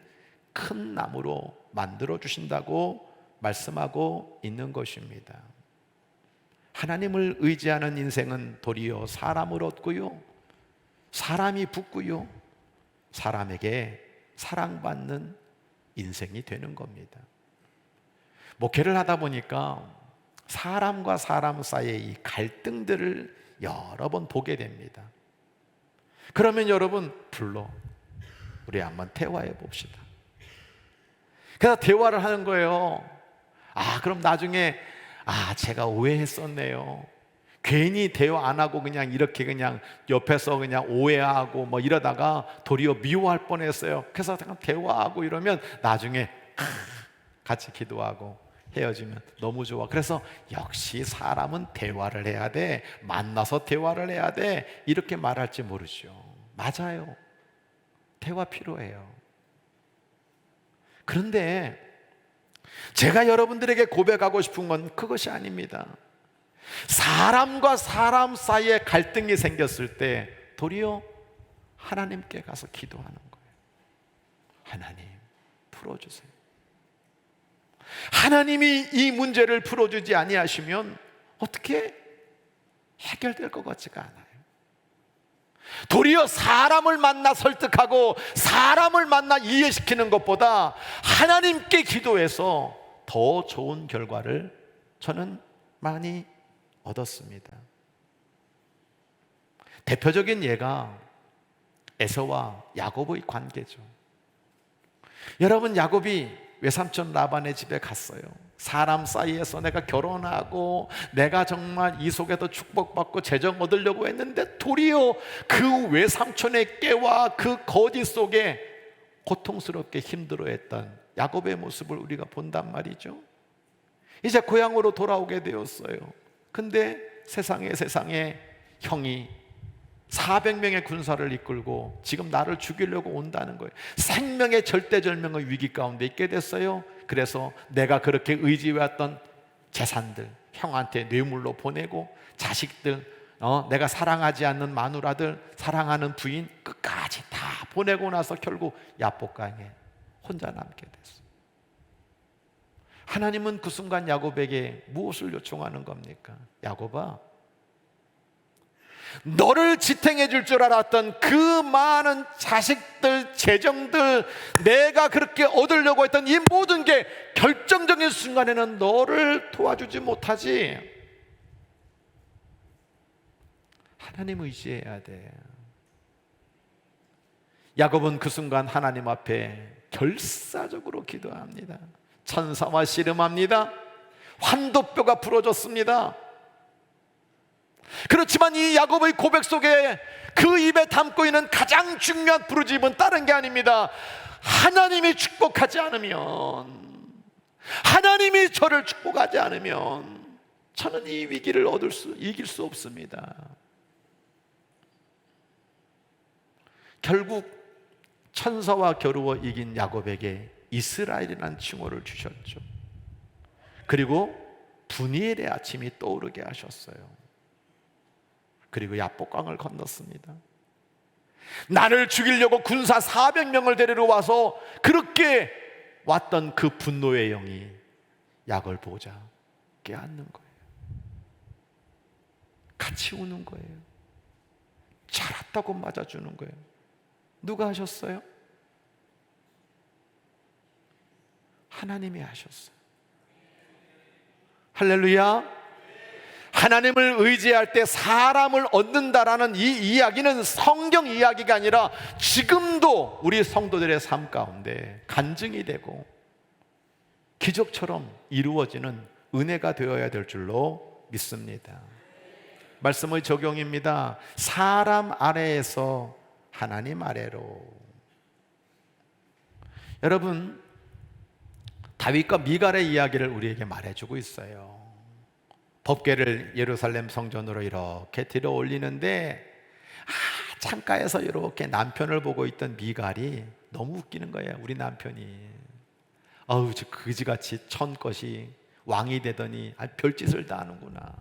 큰 나무로 만들어 주신다고 말씀하고 있는 것입니다. 하나님을 의지하는 인생은 도리어 사람을 얻고요, 사람이 붙고요, 사람에게 사랑받는 인생이 되는 겁니다. 목회를 하다 보니까 사람과 사람 사이의 이 갈등들을 여러 번 보게 됩니다. 그러면 여러분, 우리 한번 대화해 봅시다. 그래서 대화를 하는 거예요. 그럼 나중에 제가 오해했었네요. 괜히 대화 안 하고 그냥 이렇게 그냥 옆에서 그냥 오해하고 뭐 이러다가 도리어 미워할 뻔했어요. 그래서 그냥 대화하고 이러면 나중에 같이 기도하고 헤어지면 너무 좋아. 그래서 역시 사람은 대화를 해야 돼, 만나서 대화를 해야 돼, 이렇게 말할지 모르죠. 맞아요. 대화 필요해요. 그런데 제가 여러분들에게 고백하고 싶은 건 그것이 아닙니다. 사람과 사람 사이에 갈등이 생겼을 때 도리어 하나님께 가서 기도하는 거예요. 하나님, 풀어주세요. 하나님이 이 문제를 풀어주지 아니하시면 어떻게 해결될 것 같지가 않아요. 도리어 사람을 만나 설득하고 사람을 만나 이해시키는 것보다 하나님께 기도해서 더 좋은 결과를 저는 많이 얻었습니다. 대표적인 예가 에서와 야곱의 관계죠. 여러분, 야곱이 외삼촌 라반의 집에 갔어요. 사람 사이에서 내가 결혼하고 내가 정말 이 속에서 축복받고 재정 얻으려고 했는데 도리어 그 외삼촌의 깨와 그 거짓 속에 고통스럽게 힘들어했던 야곱의 모습을 우리가 본단 말이죠. 이제 고향으로 돌아오게 되었어요. 근데 세상에 형이 400명의 군사를 이끌고 지금 나를 죽이려고 온다는 거예요. 생명의 절대절명의 위기 가운데 있게 됐어요. 그래서 내가 그렇게 의지해왔던 재산들 형한테 뇌물로 보내고, 자식들, 내가 사랑하지 않는 마누라들, 사랑하는 부인 끝까지 다 보내고 나서 결국 야복강에 혼자 남게 됐어요. 하나님은 그 순간 야곱에게 무엇을 요청하는 겁니까? 야곱아, 너를 지탱해 줄 줄 알았던 그 많은 자식들, 재정들, 내가 그렇게 얻으려고 했던 이 모든 게 결정적인 순간에는 너를 도와주지 못하지. 하나님 의지해야 돼. 야곱은 그 순간 하나님 앞에 결사적으로 기도합니다. 천사와 씨름합니다. 환도뼈가 부러졌습니다. 그렇지만 이 야곱의 고백 속에 그 입에 담고 있는 가장 중요한 부르짖음은 다른 게 아닙니다. 하나님이 축복하지 않으면, 하나님이 저를 축복하지 않으면 저는 이 위기를 이길 수 없습니다. 결국 천사와 겨루어 이긴 야곱에게 이스라엘이라는 칭호를 주셨죠. 그리고 분이엘의 아침이 떠오르게 하셨어요. 그리고 야복강을 건넜습니다. 나를 죽이려고 군사 400명을 데리러 와서 그렇게 왔던 그 분노의 영이 약을 보자 깨닫는 거예요. 같이 우는 거예요. 잘했다고 맞아주는 거예요. 누가 하셨어요? 하나님이 하셨어요. 할렐루야. 하나님을 의지할 때 사람을 얻는다라는 이 이야기는 성경 이야기가 아니라 지금도 우리 성도들의 삶 가운데 간증이 되고 기적처럼 이루어지는 은혜가 되어야 될 줄로 믿습니다. 말씀의 적용입니다. 사람 아래에서 하나님 아래로. 여러분, 다윗과 미갈의 이야기를 우리에게 말해주고 있어요. 법궤를 예루살렘 성전으로 이렇게 들어 올리는데 창가에서 이렇게 남편을 보고 있던 미갈이 너무 웃기는 거예요. 우리 남편이 아우 저 그지같이 천것이 왕이 되더니 별짓을 다 하는구나.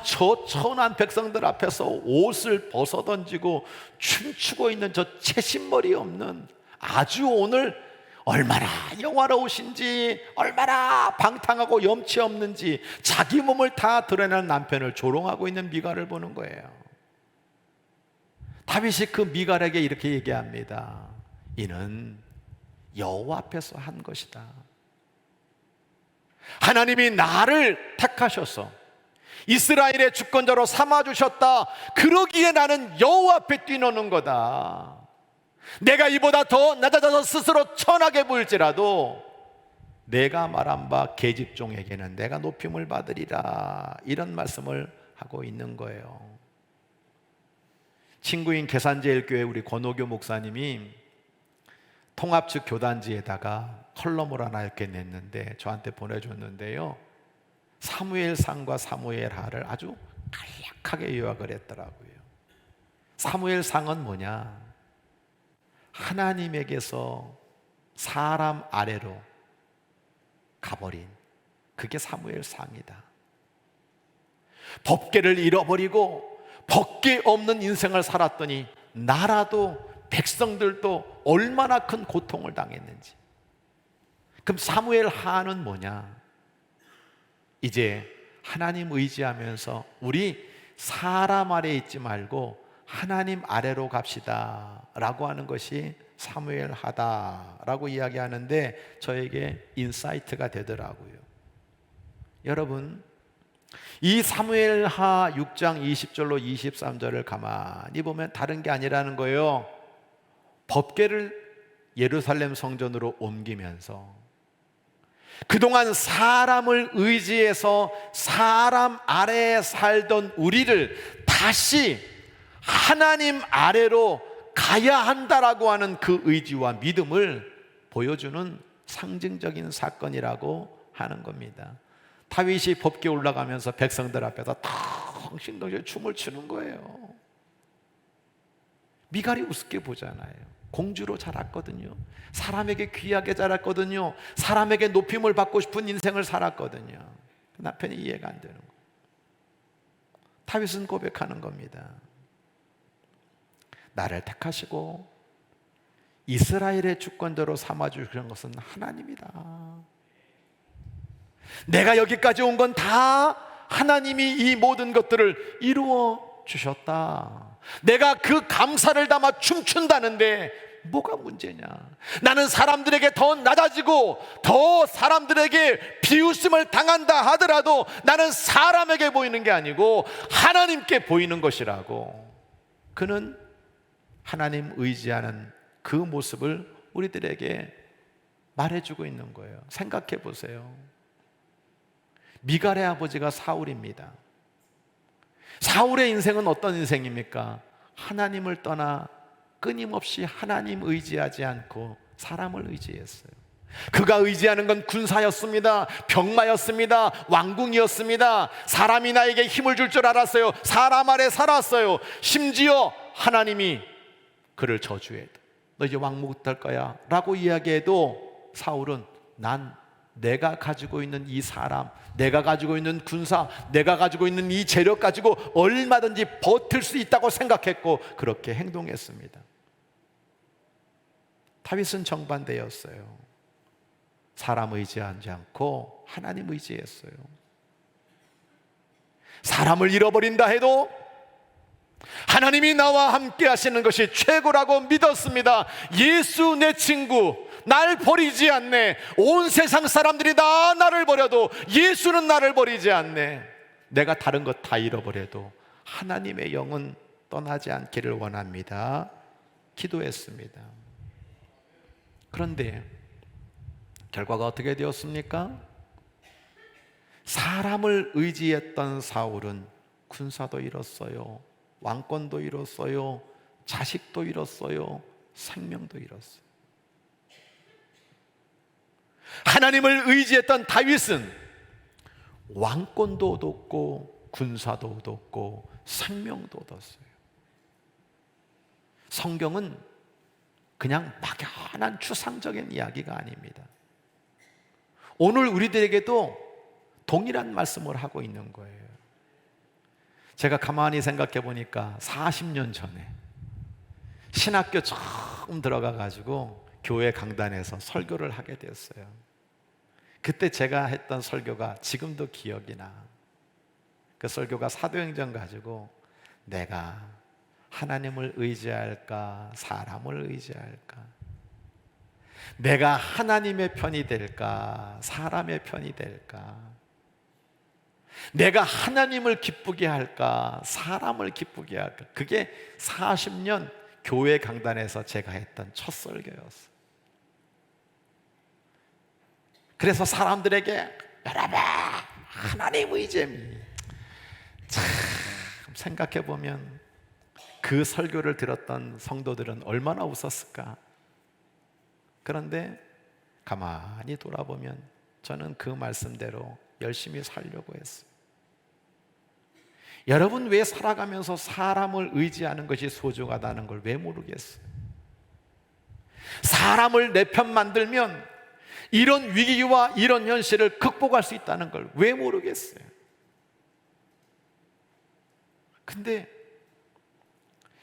저 천한 백성들 앞에서 옷을 벗어던지고 춤추고 있는 저 채신머리 없는 아주 오늘 얼마나 영화로우신지, 얼마나 방탕하고 염치 없는지 자기 몸을 다 드러내는 남편을 조롱하고 있는 미갈을 보는 거예요. 다윗이 그 미갈에게 이렇게 얘기합니다. 이는 여호와 앞에서 한 것이다. 하나님이 나를 택하셔서 이스라엘의 주권자로 삼아주셨다. 그러기에 나는 여호와 앞에 뛰노는 거다. 내가 이보다 더 낮아져서 스스로 천하게 보일지라도 내가 말한 바 계집종에게는 내가 높임을 받으리라. 이런 말씀을 하고 있는 거예요. 친구인 계산제일교회 우리 권오교 목사님이 통합측 교단지에다가 컬럼을 하나 이렇게 냈는데 저한테 보내줬는데요, 사무엘상과 사무엘하를 아주 간략하게 요약을 했더라고요. 사무엘상은 뭐냐? 하나님에게서 사람 아래로 가버린 그게 사무엘상이다. 법궤를 잃어버리고 법궤 없는 인생을 살았더니 나라도 백성들도 얼마나 큰 고통을 당했는지. 그럼 사무엘하는 뭐냐? 이제 하나님 의지하면서 우리 사람 아래에 있지 말고 하나님 아래로 갑시다 라고 하는 것이 사무엘하다라고 이야기하는데 저에게 인사이트가 되더라고요. 여러분, 이 사무엘하 6장 20절로 23절을 가만히 보면 다른 게 아니라는 거예요. 법궤를 예루살렘 성전으로 옮기면서 그동안 사람을 의지해서 사람 아래에 살던 우리를 다시 하나님 아래로 가야 한다라고 하는 그 의지와 믿음을 보여주는 상징적인 사건이라고 하는 겁니다. 다윗이 법궤 올라가면서 백성들 앞에서 덩실덩실 춤을 추는 거예요. 미갈이 우습게 보잖아요. 공주로 자랐거든요. 사람에게 귀하게 자랐거든요. 사람에게 높임을 받고 싶은 인생을 살았거든요. 남편이 이해가 안 되는 거예요. 다윗은 고백하는 겁니다. 나를 택하시고 이스라엘의 주권자로 삼아주시는 것은 하나님이다. 내가 여기까지 온 건 다 하나님이 이 모든 것들을 이루어 주셨다. 내가 그 감사를 담아 춤춘다는데 뭐가 문제냐? 나는 사람들에게 더 낮아지고 더 사람들에게 비웃음을 당한다 하더라도 나는 사람에게 보이는 게 아니고 하나님께 보이는 것이라고. 그는 하나님 의지하는 그 모습을 우리들에게 말해주고 있는 거예요. 생각해 보세요. 미갈의 아버지가 사울입니다. 사울의 인생은 어떤 인생입니까? 하나님을 떠나 끊임없이 하나님 의지하지 않고 사람을 의지했어요. 그가 의지하는 건 군사였습니다. 병마였습니다. 왕궁이었습니다. 사람이 나에게 힘을 줄 줄 알았어요. 사람 아래 살았어요. 심지어 하나님이 그를 저주해도 너 이제 왕 못 될 거야 라고 이야기해도 사울은 내가 가지고 있는 이 사람, 내가 가지고 있는 군사, 내가 가지고 있는 이 재력 가지고 얼마든지 버틸 수 있다고 생각했고 그렇게 행동했습니다. 다윗은 정반대였어요. 사람 의지하지 않고 하나님 의지했어요. 사람을 잃어버린다 해도 하나님이 나와 함께 하시는 것이 최고라고 믿었습니다. 예수 내 친구, 날 버리지 않네. 온 세상 사람들이 다 나를 버려도 예수는 나를 버리지 않네. 내가 다른 것 다 잃어버려도 하나님의 영은 떠나지 않기를 원합니다. 기도했습니다. 그런데 결과가 어떻게 되었습니까? 사람을 의지했던 사울은 군사도 잃었어요, 왕권도 잃었어요, 자식도 잃었어요, 생명도 잃었어요. 하나님을 의지했던 다윗은 왕권도 얻었고 군사도 얻었고 생명도 얻었어요. 성경은 그냥 막연한 추상적인 이야기가 아닙니다. 오늘 우리들에게도 동일한 말씀을 하고 있는 거예요. 제가 가만히 생각해 보니까 40년 전에 신학교 처음 들어가 가지고 교회 강단에서 설교를 하게 되었어요. 그때 제가 했던 설교가 지금도 기억이 나. 그 설교가 사도행전 가지고 내가 하나님을 의지할까 사람을 의지할까, 내가 하나님의 편이 될까 사람의 편이 될까, 내가 하나님을 기쁘게 할까 사람을 기쁘게 할까. 그게 40년 교회 강단에서 제가 했던 첫 설교였어요. 그래서 사람들에게 여러분 하나님 의지미, 참 생각해 보면 그 설교를 들었던 성도들은 얼마나 웃었을까. 그런데 가만히 돌아보면 저는 그 말씀대로 열심히 살려고 했어요. 여러분 왜 살아가면서 사람을 의지하는 것이 소중하다는 걸 왜 모르겠어요? 사람을 내 편 만들면 이런 위기와 이런 현실을 극복할 수 있다는 걸 왜 모르겠어요? 근데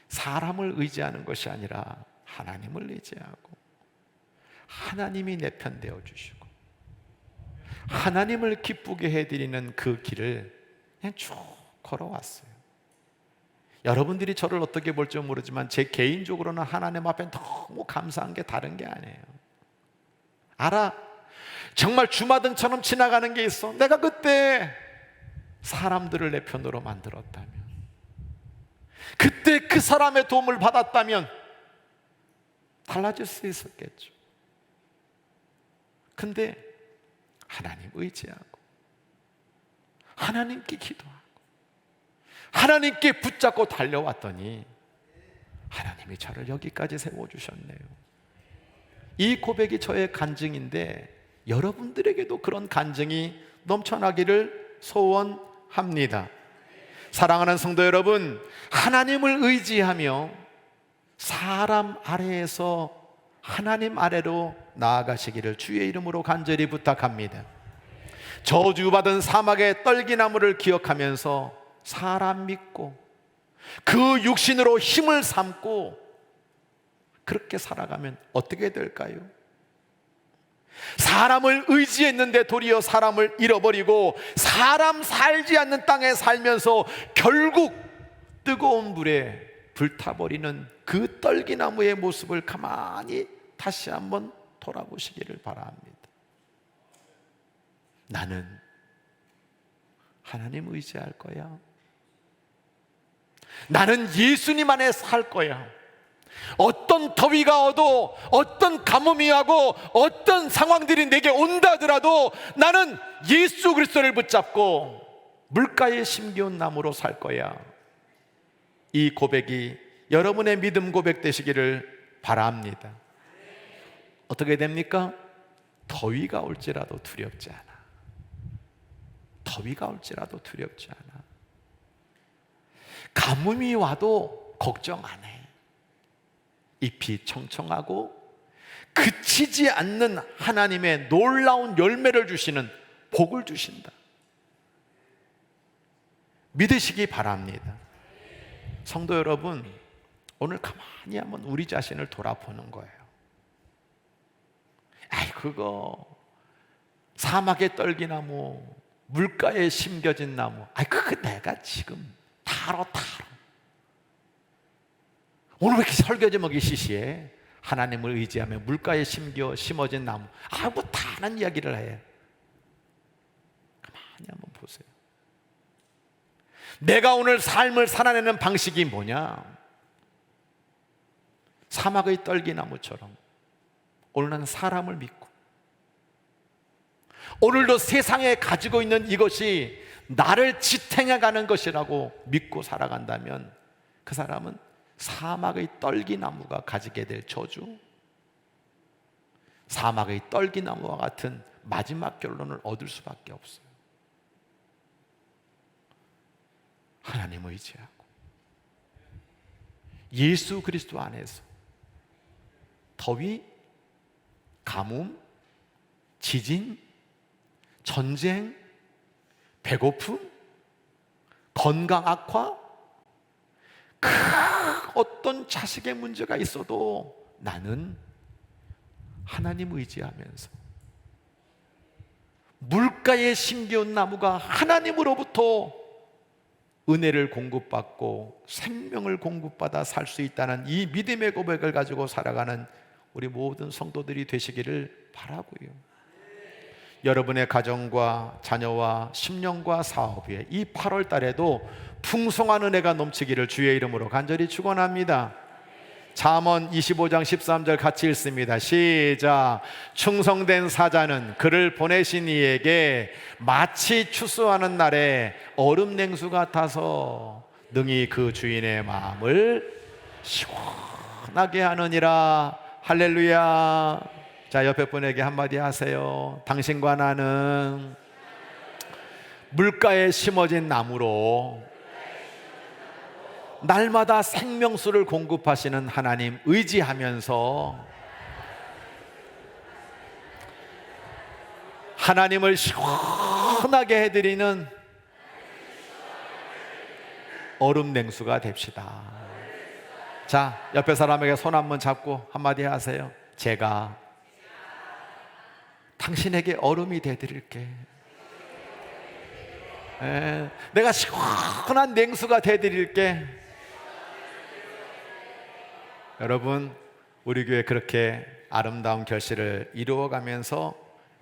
사람을 의지하는 것이 아니라 하나님을 의지하고 하나님이 내 편 되어 주시고 하나님을 기쁘게 해드리는 그 길을 그냥 쭉 걸어왔어요. 여러분들이 저를 어떻게 볼지 모르지만 제 개인적으로는 하나님 앞에 너무 감사한 게 다른 게 아니에요. 알아, 정말 주마등처럼 지나가는 게 있어. 내가 그때 사람들을 내 편으로 만들었다면, 그때 그 사람의 도움을 받았다면 달라질 수 있었겠죠. 근데 하나님 의지하고 하나님께 기도하고 하나님께 붙잡고 달려왔더니 하나님이 저를 여기까지 세워주셨네요. 이 고백이 저의 간증인데 여러분들에게도 그런 간증이 넘쳐나기를 소원합니다. 사랑하는 성도 여러분, 하나님을 의지하며 사람 아래에서 하나님 아래로 나아가시기를 주의 이름으로 간절히 부탁합니다. 저주받은 사막의 떨기나무를 기억하면서 사람 믿고 그 육신으로 힘을 삼고 그렇게 살아가면 어떻게 될까요? 사람을 의지했는데 도리어 사람을 잃어버리고 사람 살지 않는 땅에 살면서 결국 뜨거운 불에 불타버리는 그 떨기나무의 모습을 가만히 다시 한번 돌아보시기를 바랍니다. 나는 하나님 의지할 거야. 나는 예수님 안에 살 거야. 어떤 더위가 와도 어떤 가뭄이 하고 어떤 상황들이 내게 온다 하더라도 나는 예수 그리스도를 붙잡고 물가에 심겨온 나무로 살 거야. 이 고백이 여러분의 믿음 고백 되시기를 바랍니다. 어떻게 됩니까? 더위가 올지라도 두렵지 않아. 더위가 올지라도 두렵지 않아. 가뭄이 와도 걱정 안 해. 잎이 청청하고 그치지 않는 하나님의 놀라운 열매를 주시는 복을 주신다. 믿으시기 바랍니다. 성도 여러분, 오늘 가만히 한번 우리 자신을 돌아보는 거예요. 아이, 그거 사막의 떨기나무, 물가에 심겨진 나무, 아이, 그거 내가 지금 타러 오늘 왜 이렇게 설교 제목이 시시해? 하나님을 의지하며 물가에 심어진 나무. 뭐 다른 이야기를 해. 가만히 한번 보세요. 내가 오늘 삶을 살아내는 방식이 뭐냐? 사막의 떨기나무처럼 오늘 나는 사람을 믿고, 오늘도 세상에 가지고 있는 이것이 나를 지탱해가는 것이라고 믿고 살아간다면 그 사람은 사막의 떨기나무가 가지게 될 저주, 사막의 떨기나무와 같은 마지막 결론을 얻을 수밖에 없어요. 하나님을 의지하고 예수 그리스도 안에서 더위, 가뭄, 지진, 전쟁, 배고픔, 건강 악화, 큰 어떤 자식의 문제가 있어도 나는 하나님 의지하면서 물가에 심기운 나무가 하나님으로부터 은혜를 공급받고 생명을 공급받아 살 수 있다는 이 믿음의 고백을 가지고 살아가는 우리 모든 성도들이 되시기를 바라고요. 여러분의 가정과 자녀와 심령과 사업 위에 이 8월 달에도 풍성한 은혜가 넘치기를 주의 이름으로 간절히 축원합니다. 잠언 25장 13절 같이 읽습니다. 시작. 충성된 사자는 그를 보내신 이에게 마치 추수하는 날에 얼음 냉수 같아서 능히 그 주인의 마음을 시원하게 하느니라. 할렐루야. 자, 옆에 분에게 한마디 하세요. 당신과 나는 물가에 심어진 나무로 날마다 생명수를 공급하시는 하나님 의지하면서 하나님을 시원하게 해드리는 얼음 냉수가 됩시다. 자, 옆에 사람에게 손 한번 잡고 한마디 하세요. 제가 당신에게 얼음이 되드릴게. 내가 시원한 냉수가 되드릴게. 여러분, 우리 교회 그렇게 아름다운 결실을 이루어가면서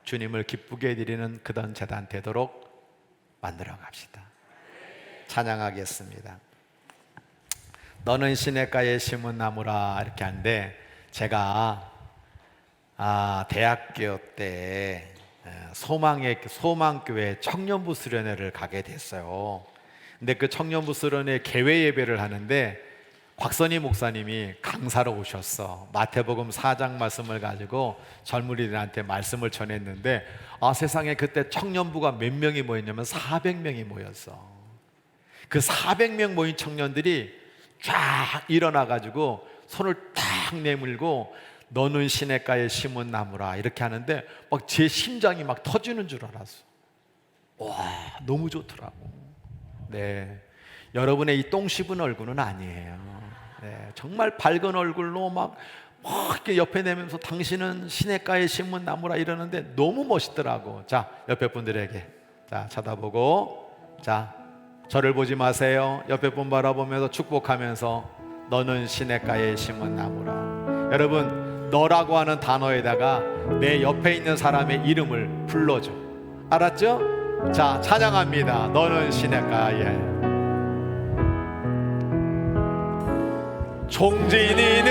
주님을 기쁘게 해드리는 그던 제단 되도록 만들어 갑시다. 찬양하겠습니다. 너는 시냇가에 심은 나무라 이렇게 하는데, 제가 대학교 때 소망교회 청년부 수련회를 가게 됐어요. 근데 그 청년부 수련회 개회 예배를 하는데 곽선희 목사님이 강사로 오셨어. 마태복음 4장 말씀을 가지고 젊은이들한테 말씀을 전했는데, 세상에 그때 청년부가 몇 명이 모였냐면 400명이 모였어. 그 400명 모인 청년들이 쫙 일어나 가지고 손을 딱 내밀고 너는 시냇가에 심은 나무라 이렇게 하는데 막 제 심장이 막 터지는 줄 알았어. 와, 너무 좋더라고. 네, 여러분의 이 똥 씹은 얼굴은 아니에요. 네, 정말 밝은 얼굴로 막 이렇게 옆에 내면서 당신은 시냇가에 심은 나무라 이러는데 너무 멋있더라고. 자, 옆에 분들에게 자 쳐다보고, 자 저를 보지 마세요. 옆에 분 바라보면서 축복하면서 너는 시냇가에 심은 나무라. 여러분, 너라고 하는 단어에다가 내 옆에 있는 사람의 이름을 불러줘. 알았죠? 자, 찬양합니다. 너는 시냇가에. 종진이는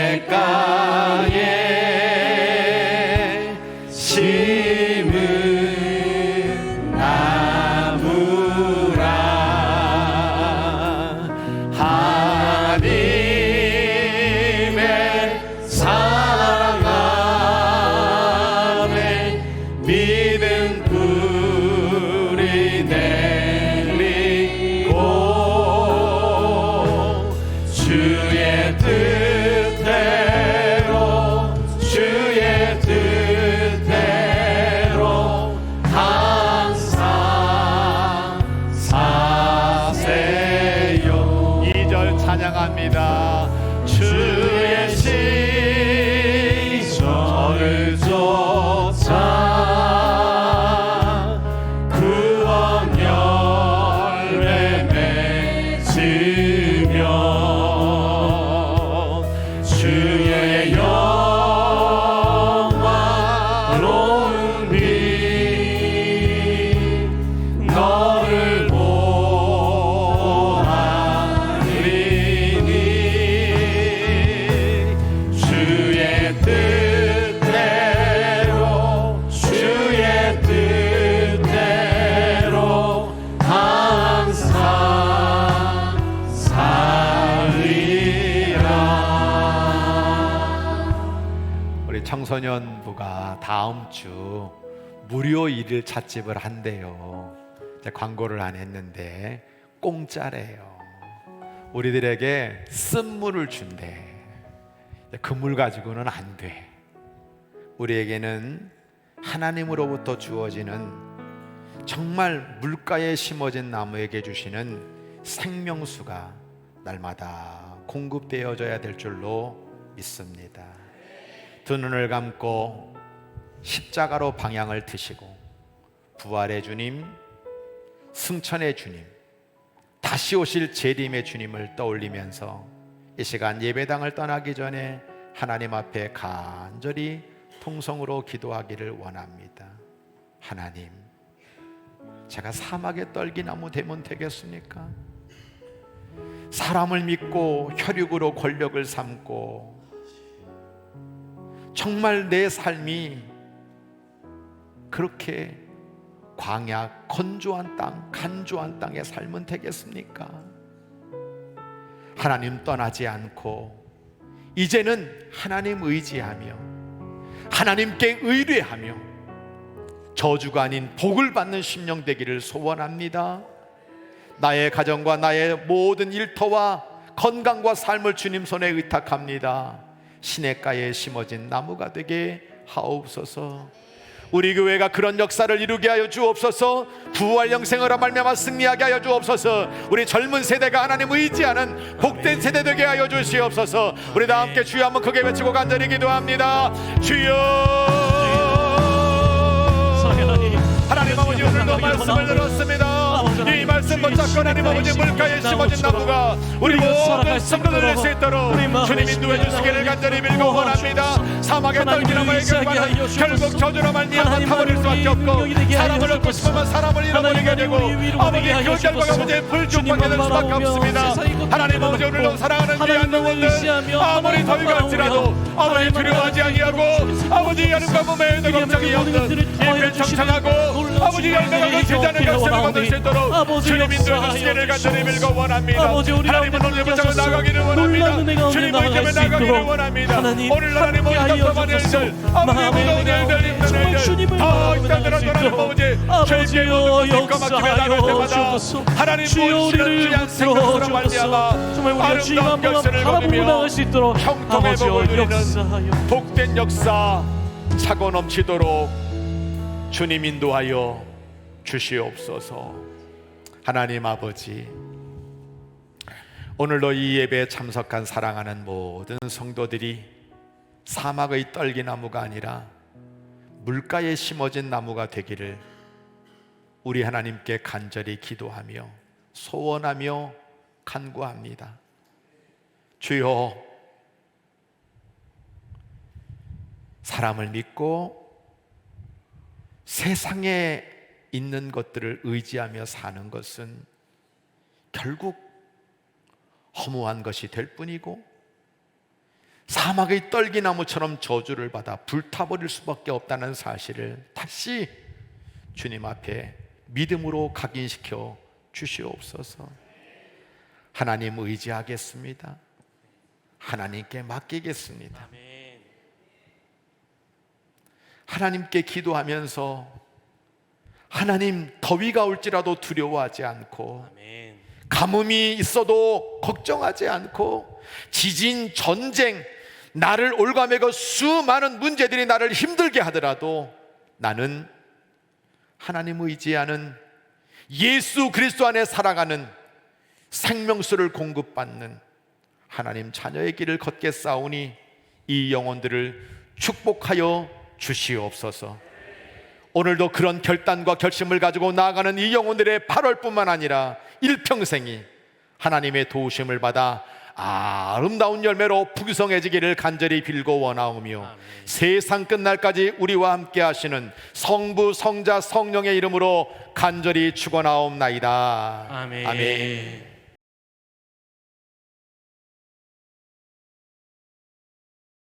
시냇가에 심은 나무라. 하나님의 사랑 안에 믿음 뿌리 내리고 주의 뜻대로 주의 뜻대로 항상 사세요. 2절 찬양합니다. 주의 시절을 쫓아 구원 열매 맺으며 주의 영화로운 빛 청소년부가 다음 주 무료 일일 찻집을 한대요. 이제 광고를 안 했는데 공짜래요. 우리들에게 쓴 물을 준대. 그 물 가지고는 안 돼. 우리에게는 하나님으로부터 주어지는 정말 물가에 심어진 나무에게 주시는 생명수가 날마다 공급되어져야 될 줄로 믿습니다. 두 눈을 감고 십자가로 방향을 트시고 부활의 주님, 승천의 주님, 다시 오실 재림의 주님을 떠올리면서 이 시간 예배당을 떠나기 전에 하나님 앞에 간절히 통성으로 기도하기를 원합니다. 하나님, 제가 사막의 떨기나무 되면 되겠습니까? 사람을 믿고 혈육으로 권력을 삼고 정말 내 삶이 그렇게 광야, 건조한 땅, 간조한 땅에 살면 되겠습니까? 하나님 떠나지 않고 이제는 하나님 의지하며 하나님께 의뢰하며 저주가 아닌 복을 받는 심령 되기를 소원합니다. 나의 가정과 나의 모든 일터와 건강과 삶을 주님 손에 의탁합니다. 시냇가에 심어진 나무가 되게 하옵소서. 우리 교회가 그런 역사를 이루게 하여 주옵소서. 부활 영생으로 말미암아 승리하게 하여 주옵소서. 우리 젊은 세대가 하나님 의지하는 복된 세대 되게 하여 주시옵소서. 우리 다 함께 주여 한번 크게 외치고 간절히 기도합니다. 주여. 하나님 아버지, 오늘도 말씀을 들었습니다. 이 말씀 붙잡고 하나님 아버지 물가에 심어진 나무가 우리 모든 성도들 수 있도록 주님 인도해 주시기를 간절히 빌고 원합니다. 사막의 떨기나무의 결과는 결국 저주로 말미암아 타버릴 수밖에 없고 사람을 얻고 싶으면 사람을 잃어버리게 되고 아버지 그 결과가 아버지 불중받게 될 수밖에 없습니다. 하나님 아버지, 오늘도 사랑하는 귀한 영혼들 아무리 더위갈지라도 아버지 두려워하지 아니하고 아버지 여름과 봄에 있는 걱정이 없는 잎을 청청하고 아버지 열매가 제자는 결실을 받을 수 있도록 주님 인도해 주시기를 간절히 빌고 원합니다. 하나님은 오늘 붙잡고 나가기를 원합니다. 주님 의지에 나가기를 원합니다. 오늘 하나님 오늘 답답한 일들 아버지 무거운 일들 힘든 일들 더 있다더라 하나님 아버지 주님께 모든 것과 맡기며 나갈 때마다 하나님 모시는 귀한 생명으로 말미암아 아름다운 결실을 거두며 형통의 복을 누리는 복된 역사 차고 넘치도록 주님 인도하여 주시옵소서. 하나님 아버지, 오늘도 이 예배에 참석한 사랑하는 모든 성도들이 사막의 떨기나무가 아니라 물가에 심어진 나무가 되기를 우리 하나님께 간절히 기도하며 소원하며 간구합니다. 주여, 사람을 믿고 세상에 있는 것들을 의지하며 사는 것은 결국 허무한 것이 될 뿐이고 사막의 떨기나무처럼 저주를 받아 불타버릴 수밖에 없다는 사실을 다시 주님 앞에 믿음으로 각인시켜 주시옵소서. 하나님 의지하겠습니다. 하나님께 맡기겠습니다. 하나님께 기도하면서 하나님 더위가 올지라도 두려워하지 않고 가뭄이 있어도 걱정하지 않고 지진, 전쟁, 나를 올가매고 수많은 문제들이 나를 힘들게 하더라도 나는 하나님 의지하는 예수 그리스도 안에 살아가는 생명수를 공급받는 하나님 자녀의 길을 걷겠사오니 이 영혼들을 축복하여 주시옵소서. 오늘도 그런 결단과 결심을 가지고 나아가는 이 영혼들의 8월뿐만 아니라 일평생이 하나님의 도우심을 받아 아름다운 열매로 풍성해지기를 간절히 빌고 원하오며 아멘. 세상 끝날까지 우리와 함께 하시는 성부, 성자, 성령의 이름으로 간절히 축원하옵나이다. 아멘. 아멘.